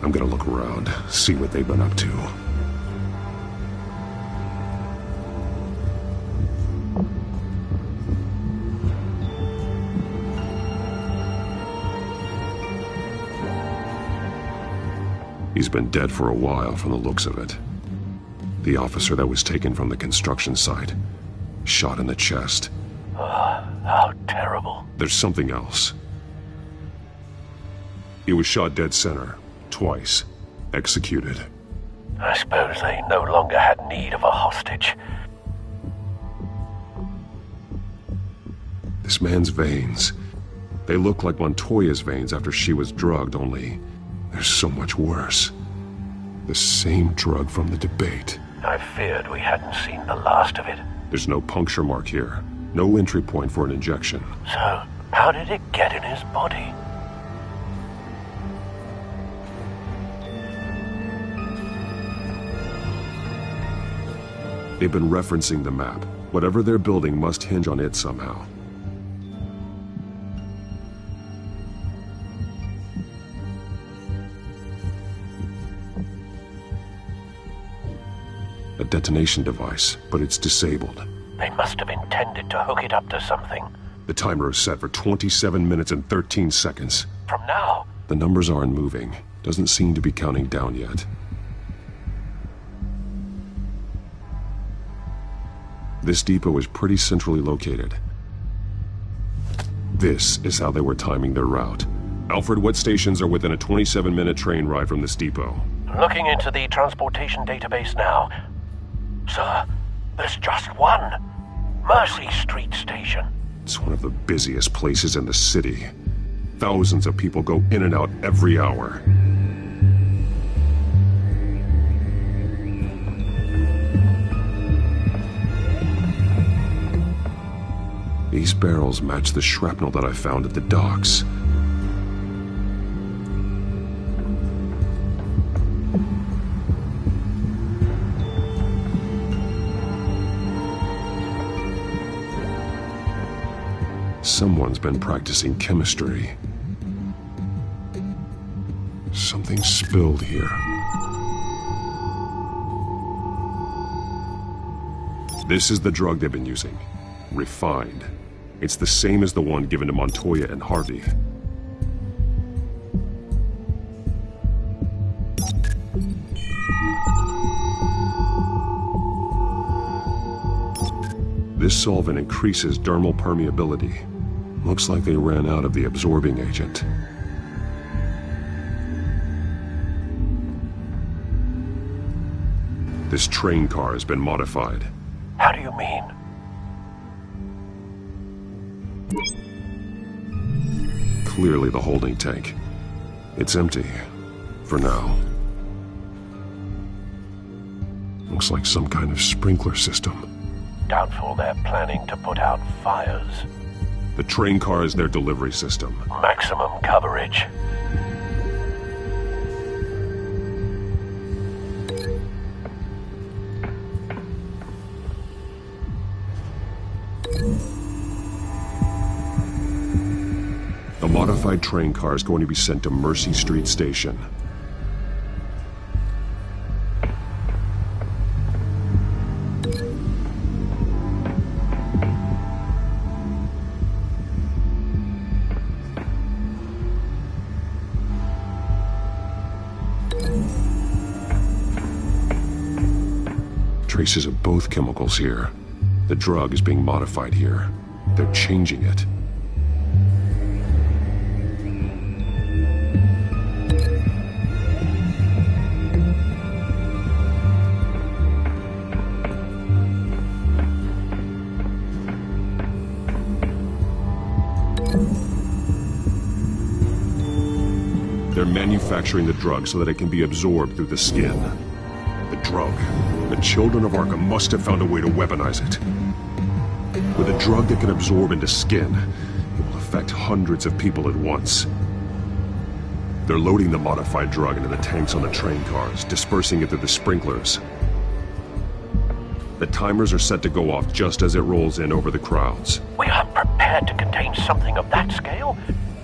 I'm gonna look around, see what they've been up to. He's been dead for a while from the looks of it. The officer that was taken from the construction site. Shot in the chest. How terrible. There's something else. He was shot dead center. Twice. Executed. I suppose they no longer had need of a hostage. This man's veins. They look like Montoya's veins after she was drugged, only... they're so much worse. The same drug from the debate. I feared we hadn't seen the last of it. There's no puncture mark here. No entry point for an injection. So, how did it get in his body? They've been referencing the map. Whatever they're building must hinge on it somehow. A detonation device, but it's disabled. They must have intended to hook it up to something. The timer is set for 27 minutes and 13 seconds. From now? The numbers aren't moving. Doesn't seem to be counting down yet. This depot is pretty centrally located. This is how they were timing their route. Alfred, what stations are within a 27-minute train ride from this depot? Looking into the transportation database now. Sir, there's just one. Mercy Street Station. It's one of the busiest places in the city. Thousands of people go in and out every hour. These barrels match the shrapnel that I found at the docks. Someone's been practicing chemistry. Something spilled here. This is the drug they've been using. Refined. It's the same as the one given to Montoya and Harvey. This solvent increases dermal permeability. Looks like they ran out of the absorbing agent. This train car has been modified. How do you mean? Clearly the holding tank. It's empty. For now. Looks like some kind of sprinkler system. Doubtful they're planning to put out fires. The train car is their delivery system. Maximum coverage. A modified train car is going to be sent to Mercy Street Station. Traces of both chemicals here. The drug is being modified here. They're changing it. They're manufacturing the drug so that it can be absorbed through the skin. The drug. The children of Arkham must have found a way to weaponize it. With a drug that can absorb into skin, it will affect hundreds of people at once. They're loading the modified drug into the tanks on the train cars, dispersing it through the sprinklers. The timers are set to go off just as it rolls in over the crowds. We aren't prepared to contain something of that scale.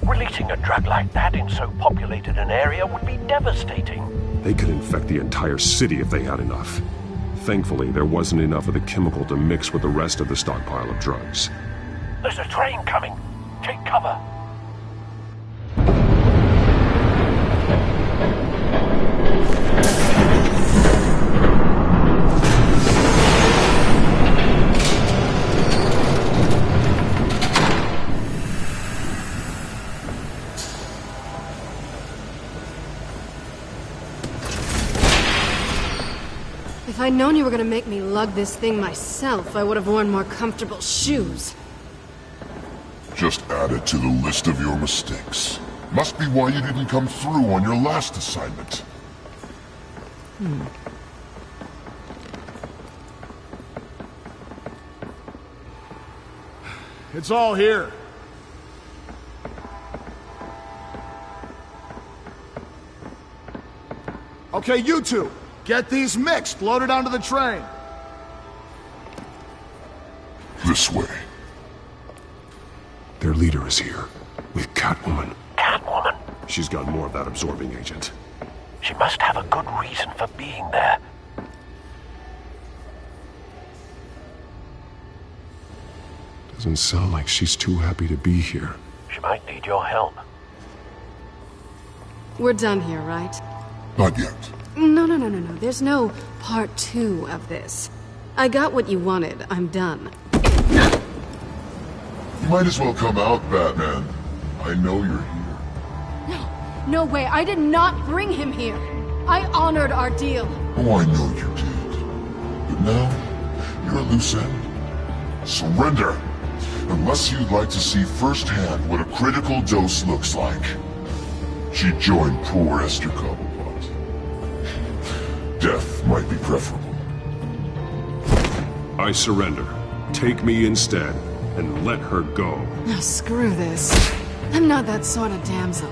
Releasing a drug like that in so populated an area would be devastating. They could infect the entire city if they had enough. Thankfully, there wasn't enough of the chemical to mix with the rest of the stockpile of drugs. There's a train coming. Take cover. If I'd known you were gonna make me lug this thing myself, I would have worn more comfortable shoes. Just add it to the list of your mistakes. Must be why you didn't come through on your last assignment. It's all here. Okay, you two. Get these mixed, loaded onto the train. This way. Their leader is here, with Catwoman. Catwoman? She's got more of that absorbing agent. She must have a good reason for being there. Doesn't sound like she's too happy to be here. She might need your help. We're done here, right? Not yet. No. There's no part 2 of this. I got what you wanted. I'm done. You might as well come out, Batman. I know you're here. No way. I did not bring him here. I honored our deal. Oh, I know you did. But now, you're a loose end. Surrender! Unless you'd like to see firsthand what a critical dose looks like. She joined poor Esther Cobblepot. Death might be preferable. I surrender. Take me instead, and let her go. Now screw this. I'm not that sort of damsel.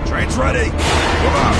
Train's ready. Come on.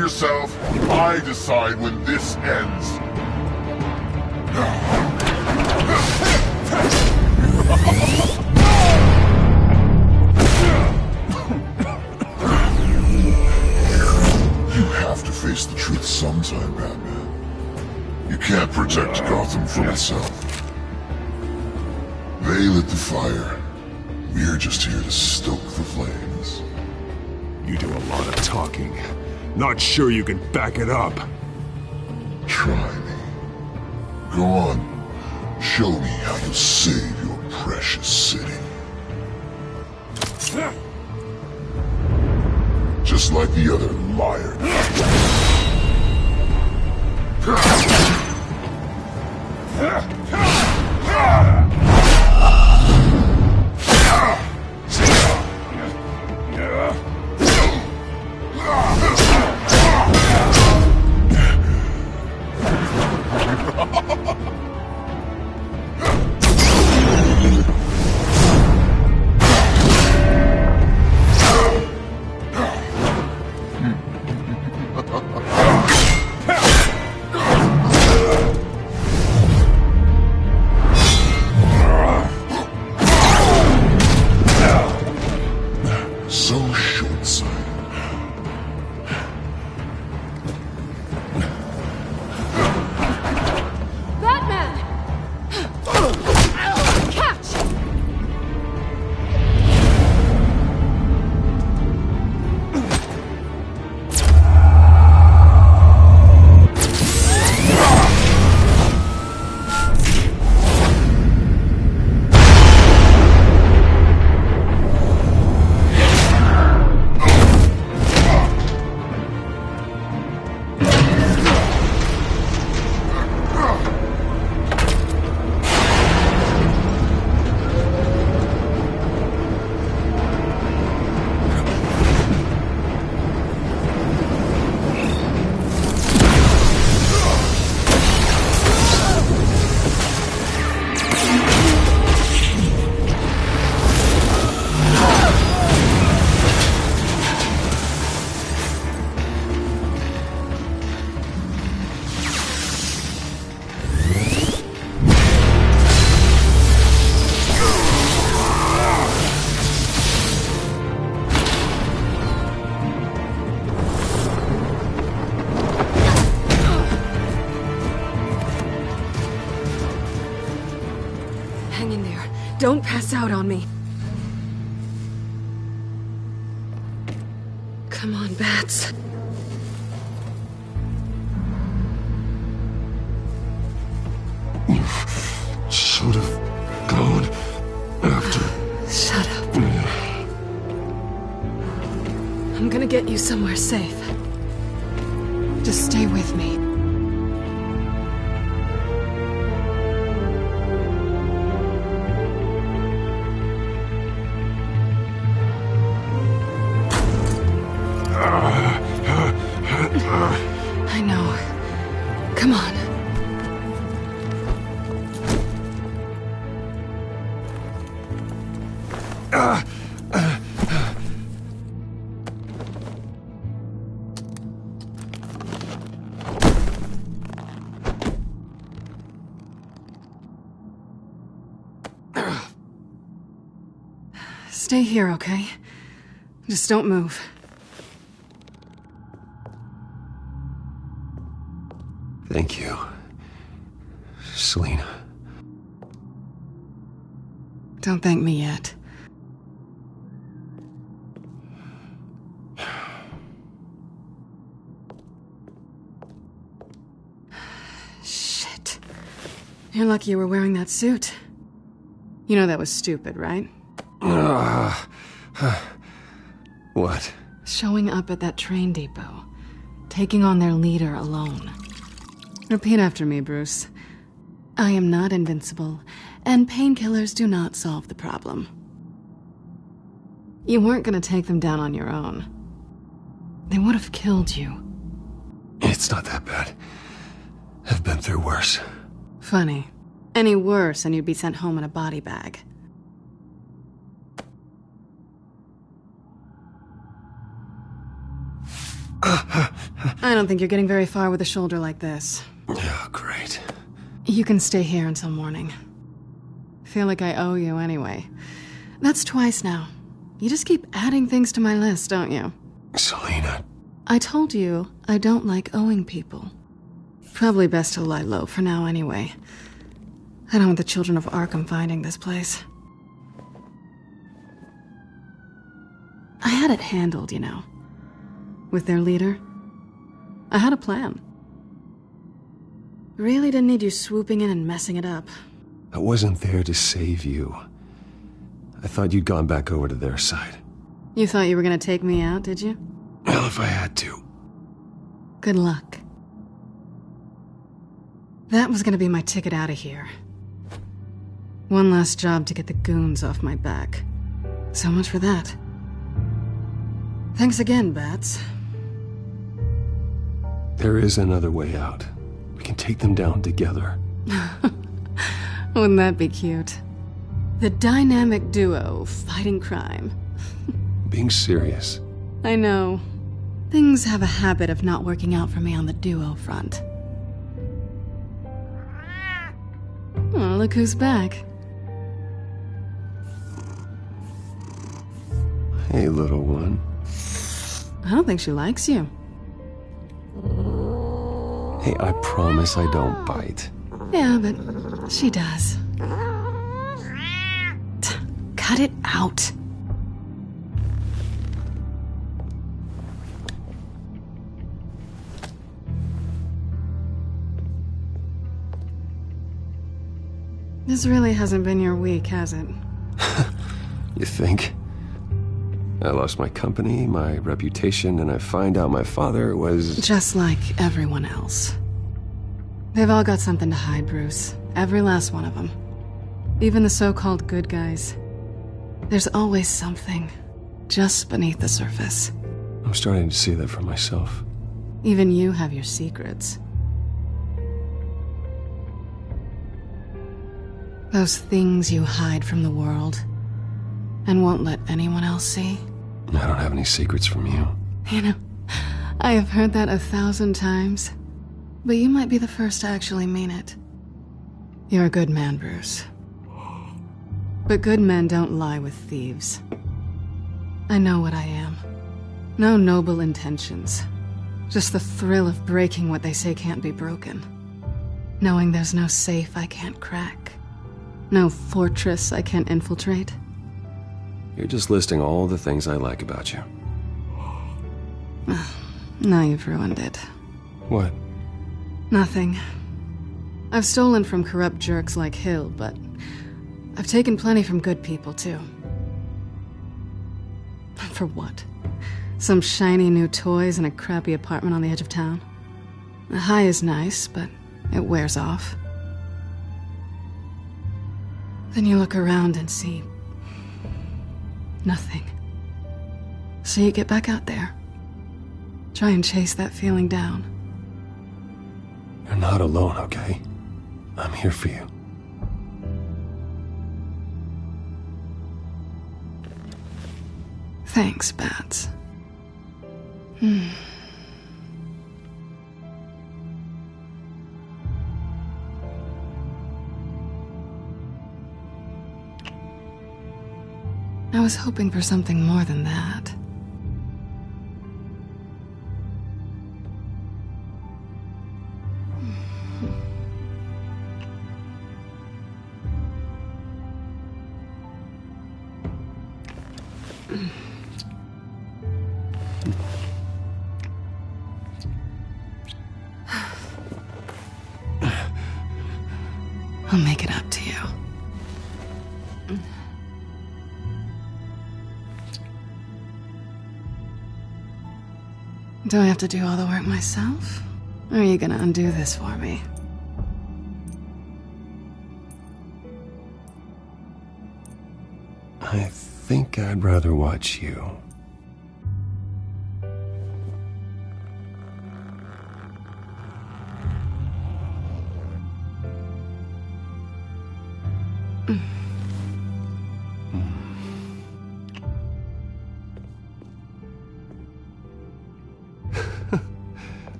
yourself. I decide when this ends. You have to face the truth sometime, Batman. You can't protect Gotham from itself. They lit the fire. We're just here to stoke the flames. You do a lot of talking. Not sure you can back it up. Try me. Go on. Show me how you save your precious city. Just like the other liar. So short-sighted. Batman! Catch! Hang in there. Don't pass out on me. Come on, Bats. Should have gone after. Shut up. I'm gonna get you somewhere safe. Just stay with me. I know. Come on. Stay here, okay? Just don't move. Thank you, Selina. Don't thank me yet. Shit. You're lucky you were wearing that suit. You know that was stupid, right? What? Showing up at that train depot. Taking on their leader alone. Repeat after me, Bruce. I am not invincible, and painkillers do not solve the problem. You weren't gonna take them down on your own. They would have killed you. It's not that bad. I've been through worse. Funny. Any worse and you'd be sent home in a body bag. I don't think you're getting very far with a shoulder like this. Oh, great. You can stay here until morning. Feel like I owe you anyway. That's twice now. You just keep adding things to my list, don't you? Selena. I told you I don't like owing people. Probably best to lie low for now anyway. I don't want the children of Arkham finding this place. I had it handled, you know. With their leader. I had a plan. Really didn't need you swooping in and messing it up. I wasn't there to save you. I thought you'd gone back over to their side. You thought you were gonna take me out, did you? Well, if I had to. Good luck. That was gonna be my ticket out of here. One last job to get the goons off my back. So much for that. Thanks again, Bats. There is another way out. We can take them down together. Wouldn't that be cute? The dynamic duo fighting crime. Being serious. I know. Things have a habit of not working out for me on the duo front. Oh, look who's back. Hey, little one. I don't think she likes you. Hey, I promise I don't bite. Yeah, but she does. Cut it out. This really hasn't been your week, has it? You think? I lost my company, my reputation, and I find out my father was... Just like everyone else. They've all got something to hide, Bruce. Every last one of them. Even the so-called good guys. There's always something just beneath the surface. I'm starting to see that for myself. Even you have your secrets. Those things you hide from the world and won't let anyone else see. I don't have any secrets from you. You know, I have heard that 1,000 times, but you might be the first to actually mean it. You're a good man, Bruce. But good men don't lie with thieves. I know what I am. No noble intentions. Just the thrill of breaking what they say can't be broken. Knowing there's no safe I can't crack. No fortress I can't infiltrate. You're just listing all the things I like about you. Now you've ruined it. What? Nothing. I've stolen from corrupt jerks like Hill, but I've taken plenty from good people, too. For what? Some shiny new toys and a crappy apartment on the edge of town? The high is nice, but it wears off. Then you look around and see... nothing. So you get back out there. Try and chase that feeling down. You're not alone, okay? I'm here for you. Thanks, Bats. I was hoping for something more than that. I'll make it up to you. Do I have to do all the work myself? Or are you gonna undo this for me? I think I'd rather watch you.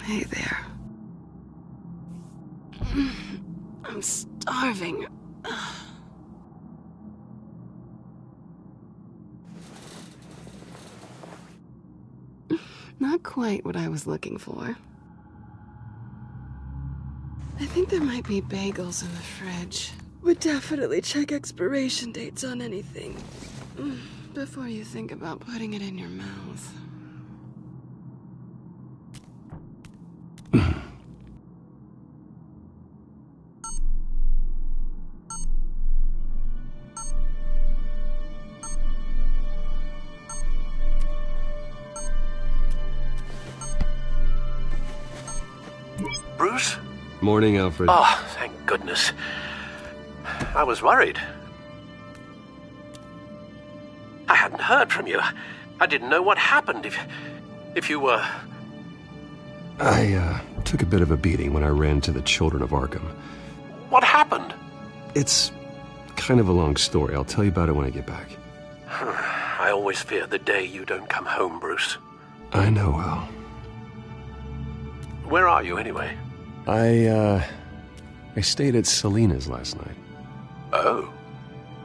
Hey there. I'm starving. Not quite what I was looking for. I think there might be bagels in the fridge. Would definitely check expiration dates on anything before you think about putting it in your mouth. Bruce? Morning, Alfred. Oh, thank goodness. I was worried. I hadn't heard from you. I didn't know what happened if you were... I took a bit of a beating when I ran to the Children of Arkham. What happened? It's kind of a long story. I'll tell you about it when I get back. I always fear the day you don't come home, Bruce. I know, Al. Where are you, anyway? I stayed at Selena's last night. Oh.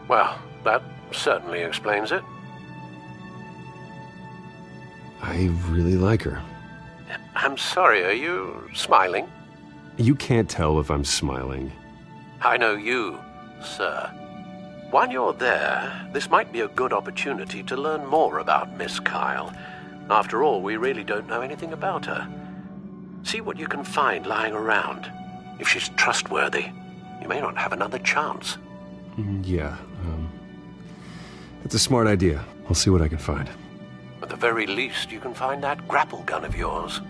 Well, that certainly explains it. I really like her. I'm sorry, are you smiling? You can't tell if I'm smiling. I know you, sir. While you're there, this might be a good opportunity to learn more about Miss Kyle. After all, we really don't know anything about her. See what you can find lying around. If she's trustworthy, you may not have another chance. Yeah, that's a smart idea. I'll see what I can find. At the very least, you can find that grapple gun of yours.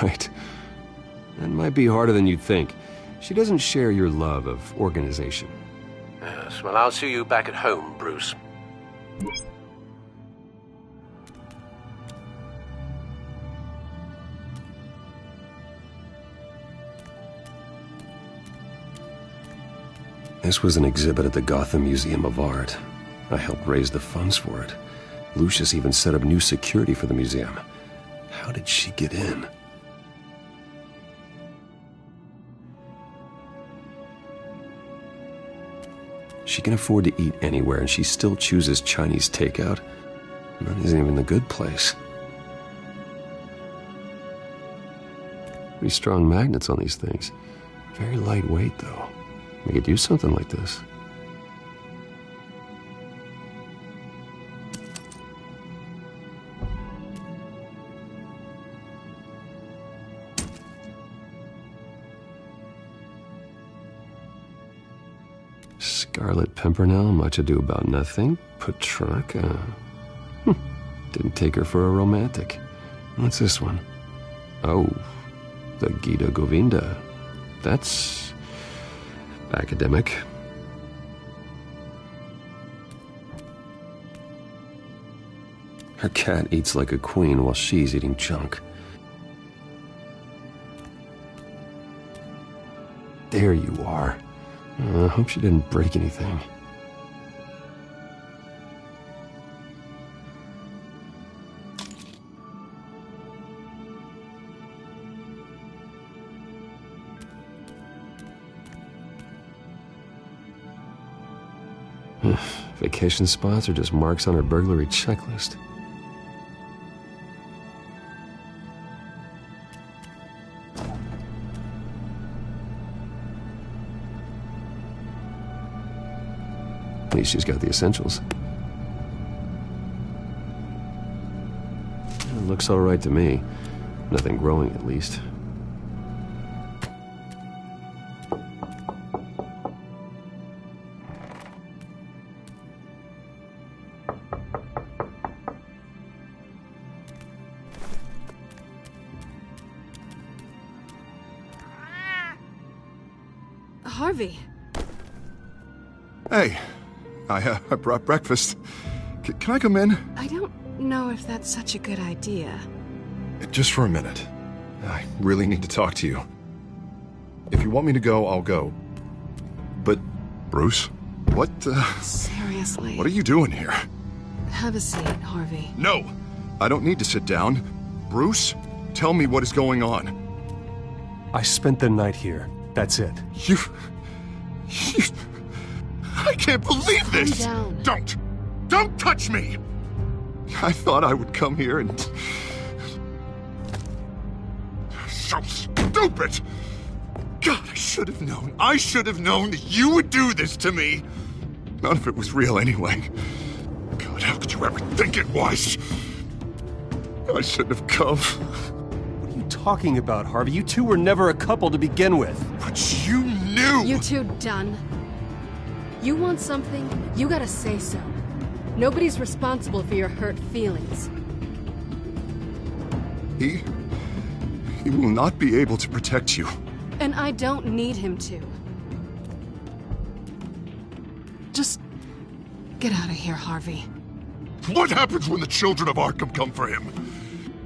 Right. That might be harder than you'd think. She doesn't share your love of organization. Yes, well, I'll see you back at home, Bruce. This was an exhibit at the Gotham Museum of Art. I helped raise the funds for it. Lucius even set up new security for the museum. How did she get in? She can afford to eat anywhere, and she still chooses Chinese takeout. That isn't even the good place. Pretty strong magnets on these things. Very lightweight, though. We could use something like this. Scarlet Pimpernel, Much Ado About Nothing, Petrarca. Didn't take her for a romantic. What's this one? Oh, the Gita Govinda. That's academic. Her cat eats like a queen while she's eating junk. There you are. I hope she didn't break anything. Vacation spots are just marks on her burglary checklist. At least she's got the essentials. It looks all right to me. Nothing growing, at least. Harvey. Hey, I brought breakfast. Can I come in? I don't know if that's such a good idea. Just for a minute. I really need to talk to you. If you want me to go, I'll go. But Bruce? What, Seriously. What are you doing here? Have a seat, Harvey. No! I don't need to sit down. Bruce, tell me what is going on. I spent the night here. That's it. You... I can't believe this! Calm down. Don't touch me! I thought I would come here and... So stupid! God, I should have known. I should have known that you would do this to me. None of it was real anyway. God, how could you ever think it was? I shouldn't have come. What are you talking about, Harvey? You two were never a couple to begin with. But you knew! You two done? You want something, you gotta say so. Nobody's responsible for your hurt feelings. He will not be able to protect you. And I don't need him to. Just get out of here, Harvey. What happens when the children of Arkham come for him?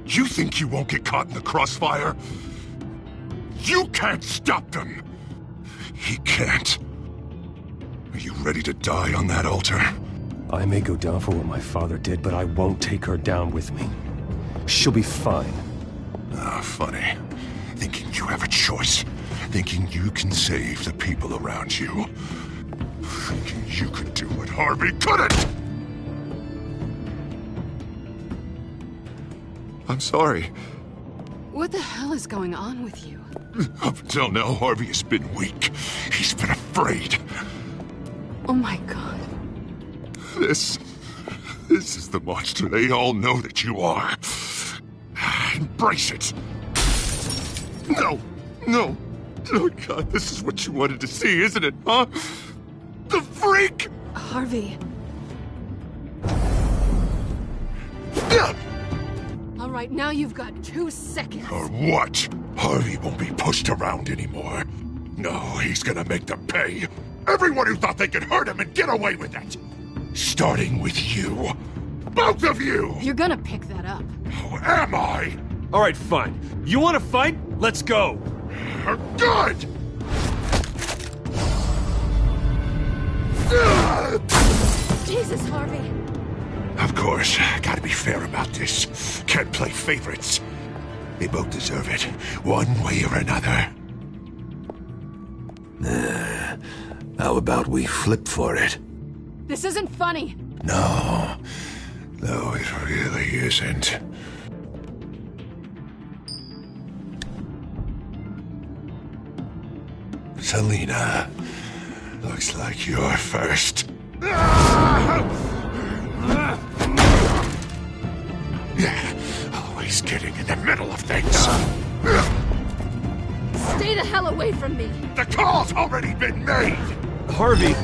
You think you won't get caught in the crossfire? You can't stop them! He can't. Are you ready to die on that altar? I may go down for what my father did, but I won't take her down with me. She'll be fine. Ah, funny. Thinking you have a choice. Thinking you can save the people around you. Thinking you could do what Harvey couldn't! I'm sorry. What the hell is going on with you? Up until now, Harvey has been weak. He's been afraid. Oh my god. This is the monster they all know that you are. Embrace it. No. Oh God, this is what you wanted to see, isn't it, huh? The freak! Harvey. All right, now you've got 2 seconds. Or what? Harvey won't be pushed around anymore. No, he's gonna make them pay. Everyone who thought they could hurt him and get away with it. Starting with you. Both of you! You're gonna pick that up. Who am I? All right, fine. You want to fight? Let's go. Good! Jesus, Harvey. Of course, gotta be fair about this. Can't play favorites. They both deserve it, one way or another. How about we flip for it? This isn't funny. No, it really isn't. Selina, looks like you're first. Always getting in the middle of things. Stay the hell away from me. The call's already been made! Harvey!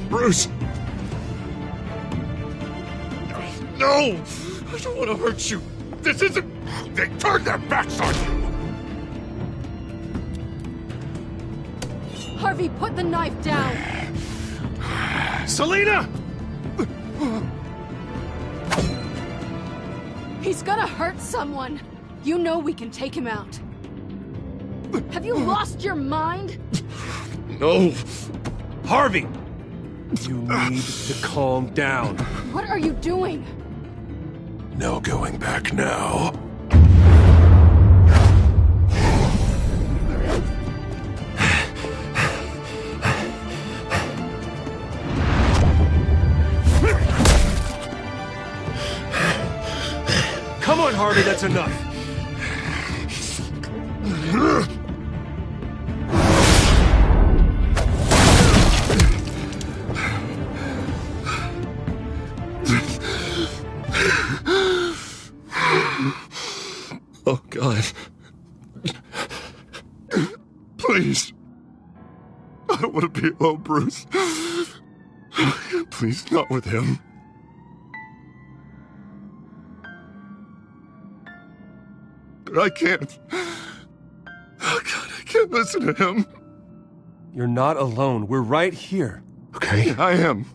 Bruce! No! I don't want to hurt you. This isn't... They turned their backs on you! Harvey, put the knife down. Selina! He's gonna hurt someone. You know we can take him out. Have you lost your mind? No. Harvey! You need to calm down. What are you doing? No going back now. Come on, Harvey, that's enough. Oh, God. Please. I don't want to be alone, Bruce. Please, not with him. But I can't. Oh, God, I can't listen to him. You're not alone. We're right here. Okay? I am.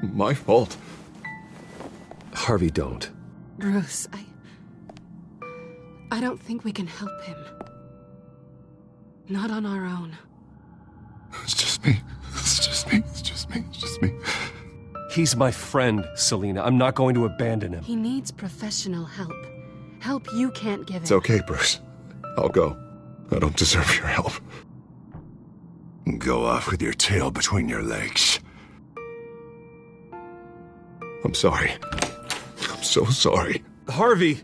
My fault. Harvey, don't. Bruce, I don't think we can help him. Not on our own. It's just me. It's just me. It's just me. It's just me. He's my friend, Selina. I'm not going to abandon him. He needs professional help. Help you can't give him. It's okay, Bruce. I'll go. I don't deserve your help. Go off with your tail between your legs. I'm sorry. I'm so sorry. Harvey!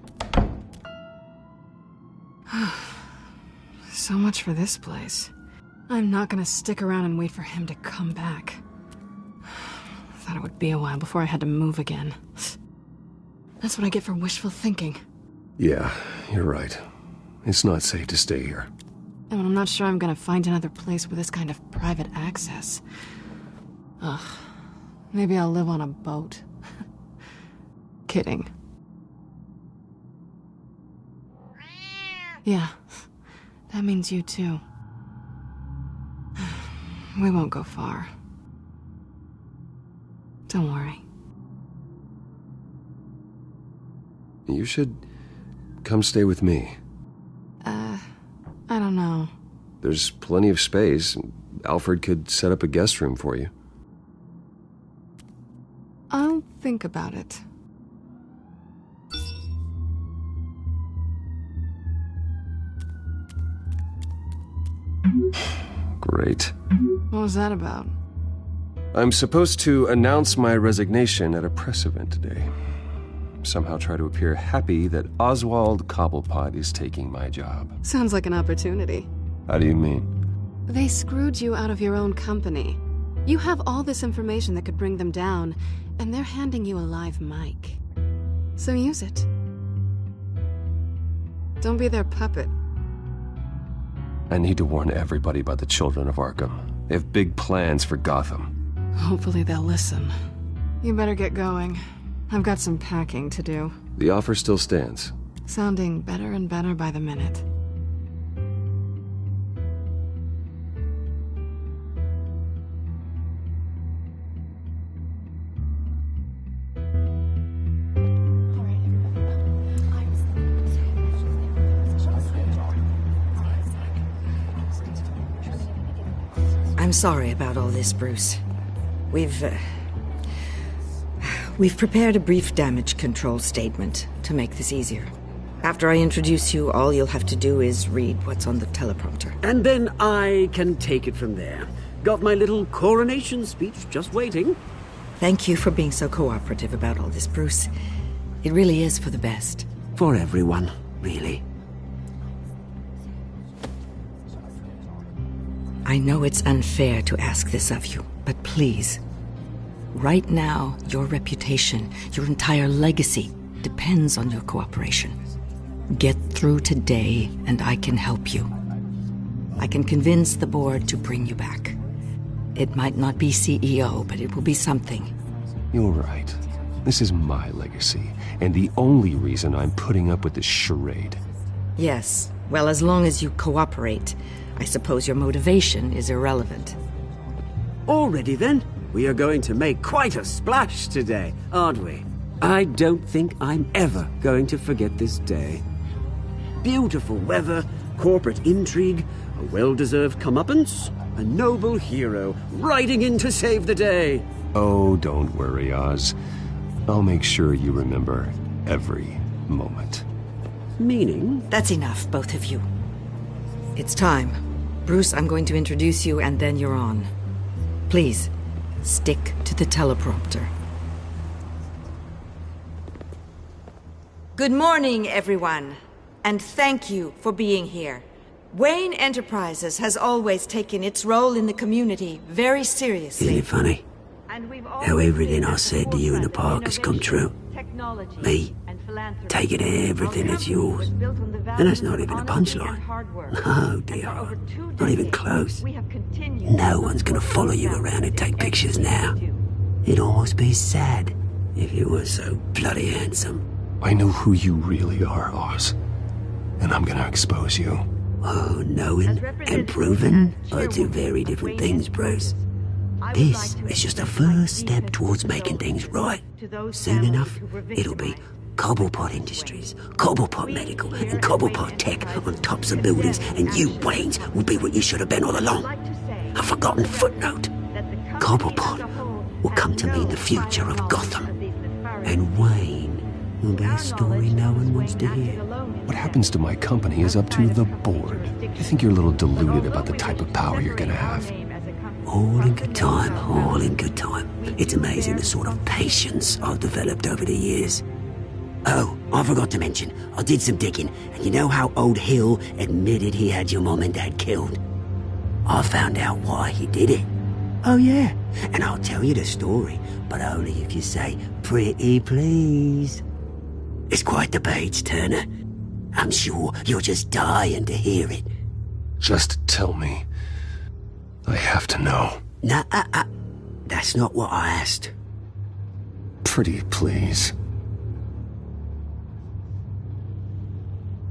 So much for this place. I'm not gonna stick around and wait for him to come back. Thought it would be a while before I had to move again. That's what I get for wishful thinking. Yeah, you're right. It's not safe to stay here. And I'm not sure I'm gonna find another place with this kind of private access. Ugh. Maybe I'll live on a boat. Kidding. Yeah. That means you too. We won't go far. Don't worry. You should come stay with me. I don't know. There's plenty of space. Alfred could set up a guest room for you. I'll think about it. Great. What was that about? I'm supposed to announce my resignation at a press event today. Somehow try to appear happy that Oswald Cobblepot is taking my job. Sounds like an opportunity. How do you mean? They screwed you out of your own company. You have all this information that could bring them down, and they're handing you a live mic. So use it. Don't be their puppet. I need to warn everybody about the Children of Arkham. They have big plans for Gotham. Hopefully they'll listen. You better get going. I've got some packing to do. The offer still stands. Sounding better and better by the minute. I'm sorry about all this, Bruce. We've prepared a brief damage control statement to make this easier. After I introduce you, all you'll have to do is read what's on the teleprompter. And then I can take it from there. Got my little coronation speech just waiting. Thank you for being so cooperative about all this, Bruce. It really is for the best. For everyone, really. I know it's unfair to ask this of you, but please. Right now, your reputation, your entire legacy, depends on your cooperation. Get through today, and I can help you. I can convince the board to bring you back. It might not be CEO, but it will be something. You're right. This is my legacy, and the only reason I'm putting up with this charade. Yes, well, as long as you cooperate, I suppose your motivation is irrelevant. Already then, we are going to make quite a splash today, aren't we? I don't think I'm ever going to forget this day. Beautiful weather, corporate intrigue, a well-deserved comeuppance, a noble hero riding in to save the day. Oh, don't worry, Oz. I'll make sure you remember every moment. Meaning? That's enough, both of you. It's time. Bruce, I'm going to introduce you, and then you're on. Please, stick to the teleprompter. Good morning, everyone, and thank you for being here. Wayne Enterprises has always taken its role in the community very seriously. Isn't it funny? How everything I said to you in the park has come true. Me, taking everything that's yours. And that's not even a punchline. No, dear. Not even close. No one's gonna follow you around and take pictures now. It'd almost be sad if you were so bloody handsome. I know who you really are, Oz. And I'm gonna expose you. Oh, knowing and proving are two very different things, Bruce. This is just a first step towards making things right. Soon enough, it'll be Cobblepot Industries, Cobblepot Medical, and Cobblepot Tech on tops of buildings, and you, Waynes, will be what you should have been all along. A forgotten footnote. Cobblepot will come to mean the future of Gotham. And Wayne will be a story no one wants to hear. What happens to my company is up to the board. I think you're a little deluded about the type of power you're gonna have. All in good time, all in good time. It's amazing the sort of patience I've developed over the years. Oh, I forgot to mention, I did some digging, and you know how old Hill admitted he had your mom and dad killed? I found out why he did it. Oh yeah, and I'll tell you the story, but only if you say, pretty please. It's quite the page, Turner. I'm sure you're just dying to hear it. Just tell me. I have to know. Nah, that's not what I asked. Pretty please.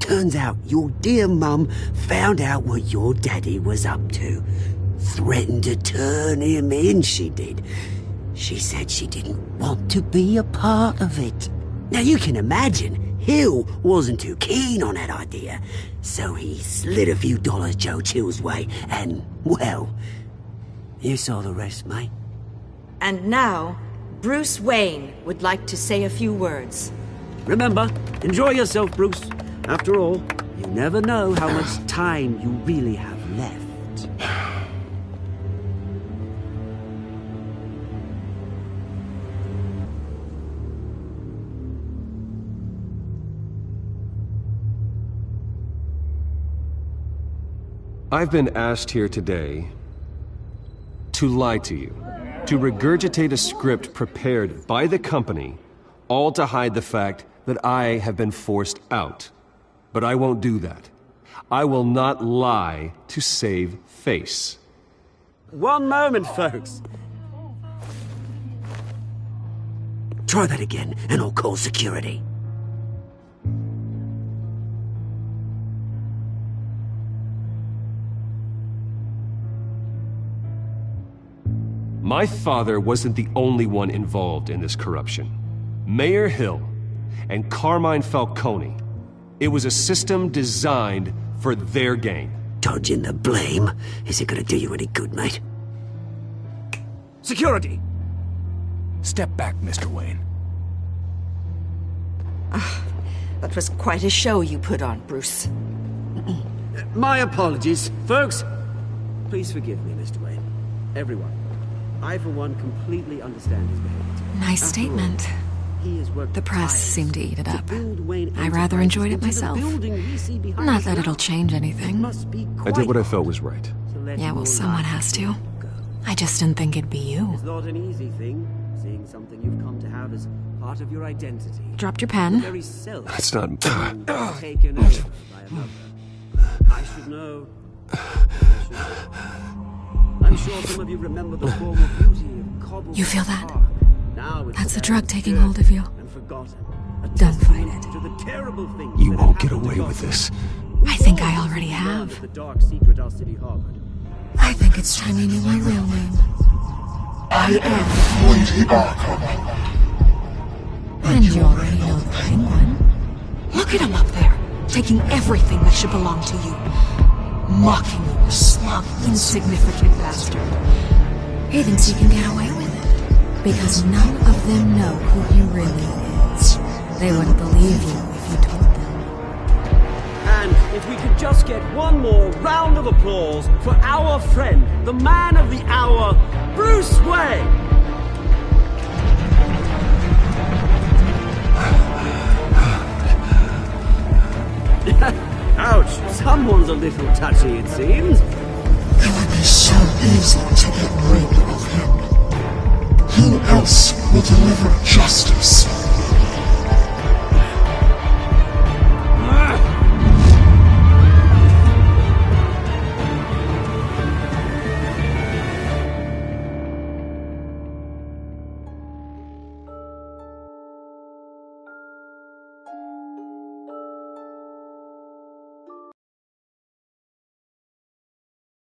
Turns out your dear mum found out what your daddy was up to. Threatened to turn him in, she did. She said she didn't want to be a part of it. Now you can imagine, Hill wasn't too keen on that idea. So he slid a few dollars Joe Chill's way, and, well, you saw the rest, mate. And now, Bruce Wayne would like to say a few words. Remember, enjoy yourself, Bruce. After all, you never know how much time you really have left. I've been asked here today to lie to you, to regurgitate a script prepared by the company, all to hide the fact that I have been forced out. But I won't do that. I will not lie to save face. One moment, folks. Try that again, and I'll call security. My father wasn't the only one involved in this corruption. Mayor Hill and Carmine Falcone. It was a system designed for their gain. Dodging the blame isn't gonna do you any good, mate. Security! Step back, Mr. Wayne. That was quite a show you put on, Bruce. My apologies. Folks, please forgive me, Mr. Wayne. Everyone. I, for one, completely understand his behavior. Nice statement. The press seemed to eat it up. I rather enjoyed it myself. Not that it'll change anything. I did what I felt was right. Yeah, well, someone has to. I just didn't think it'd be you. It's not an easy thing, seeing something you've come to have as part of your identity. Dropped your pen. That's not... Taken over by another. I should know. I'm sure some of you remember the former beauty of Cobble. You feel that? Park. That's the drug taking hold of you. Don't fight it. You won't get away with this. I think I already have. I think it's time you knew my real name. I am Lady Arkham. And you already know the Penguin. Look at him up there, taking everything that should belong to you. Mocking you, slug, insignificant bastard. He thinks he can get away with it, because none of them know who he really is. They wouldn't believe you if you told them. And if we could just get one more round of applause for our friend, the man of the hour, Bruce Wayne! Ouch, someone's a little touchy, it seems. It would be so easy to get rid of him. Who else will deliver justice?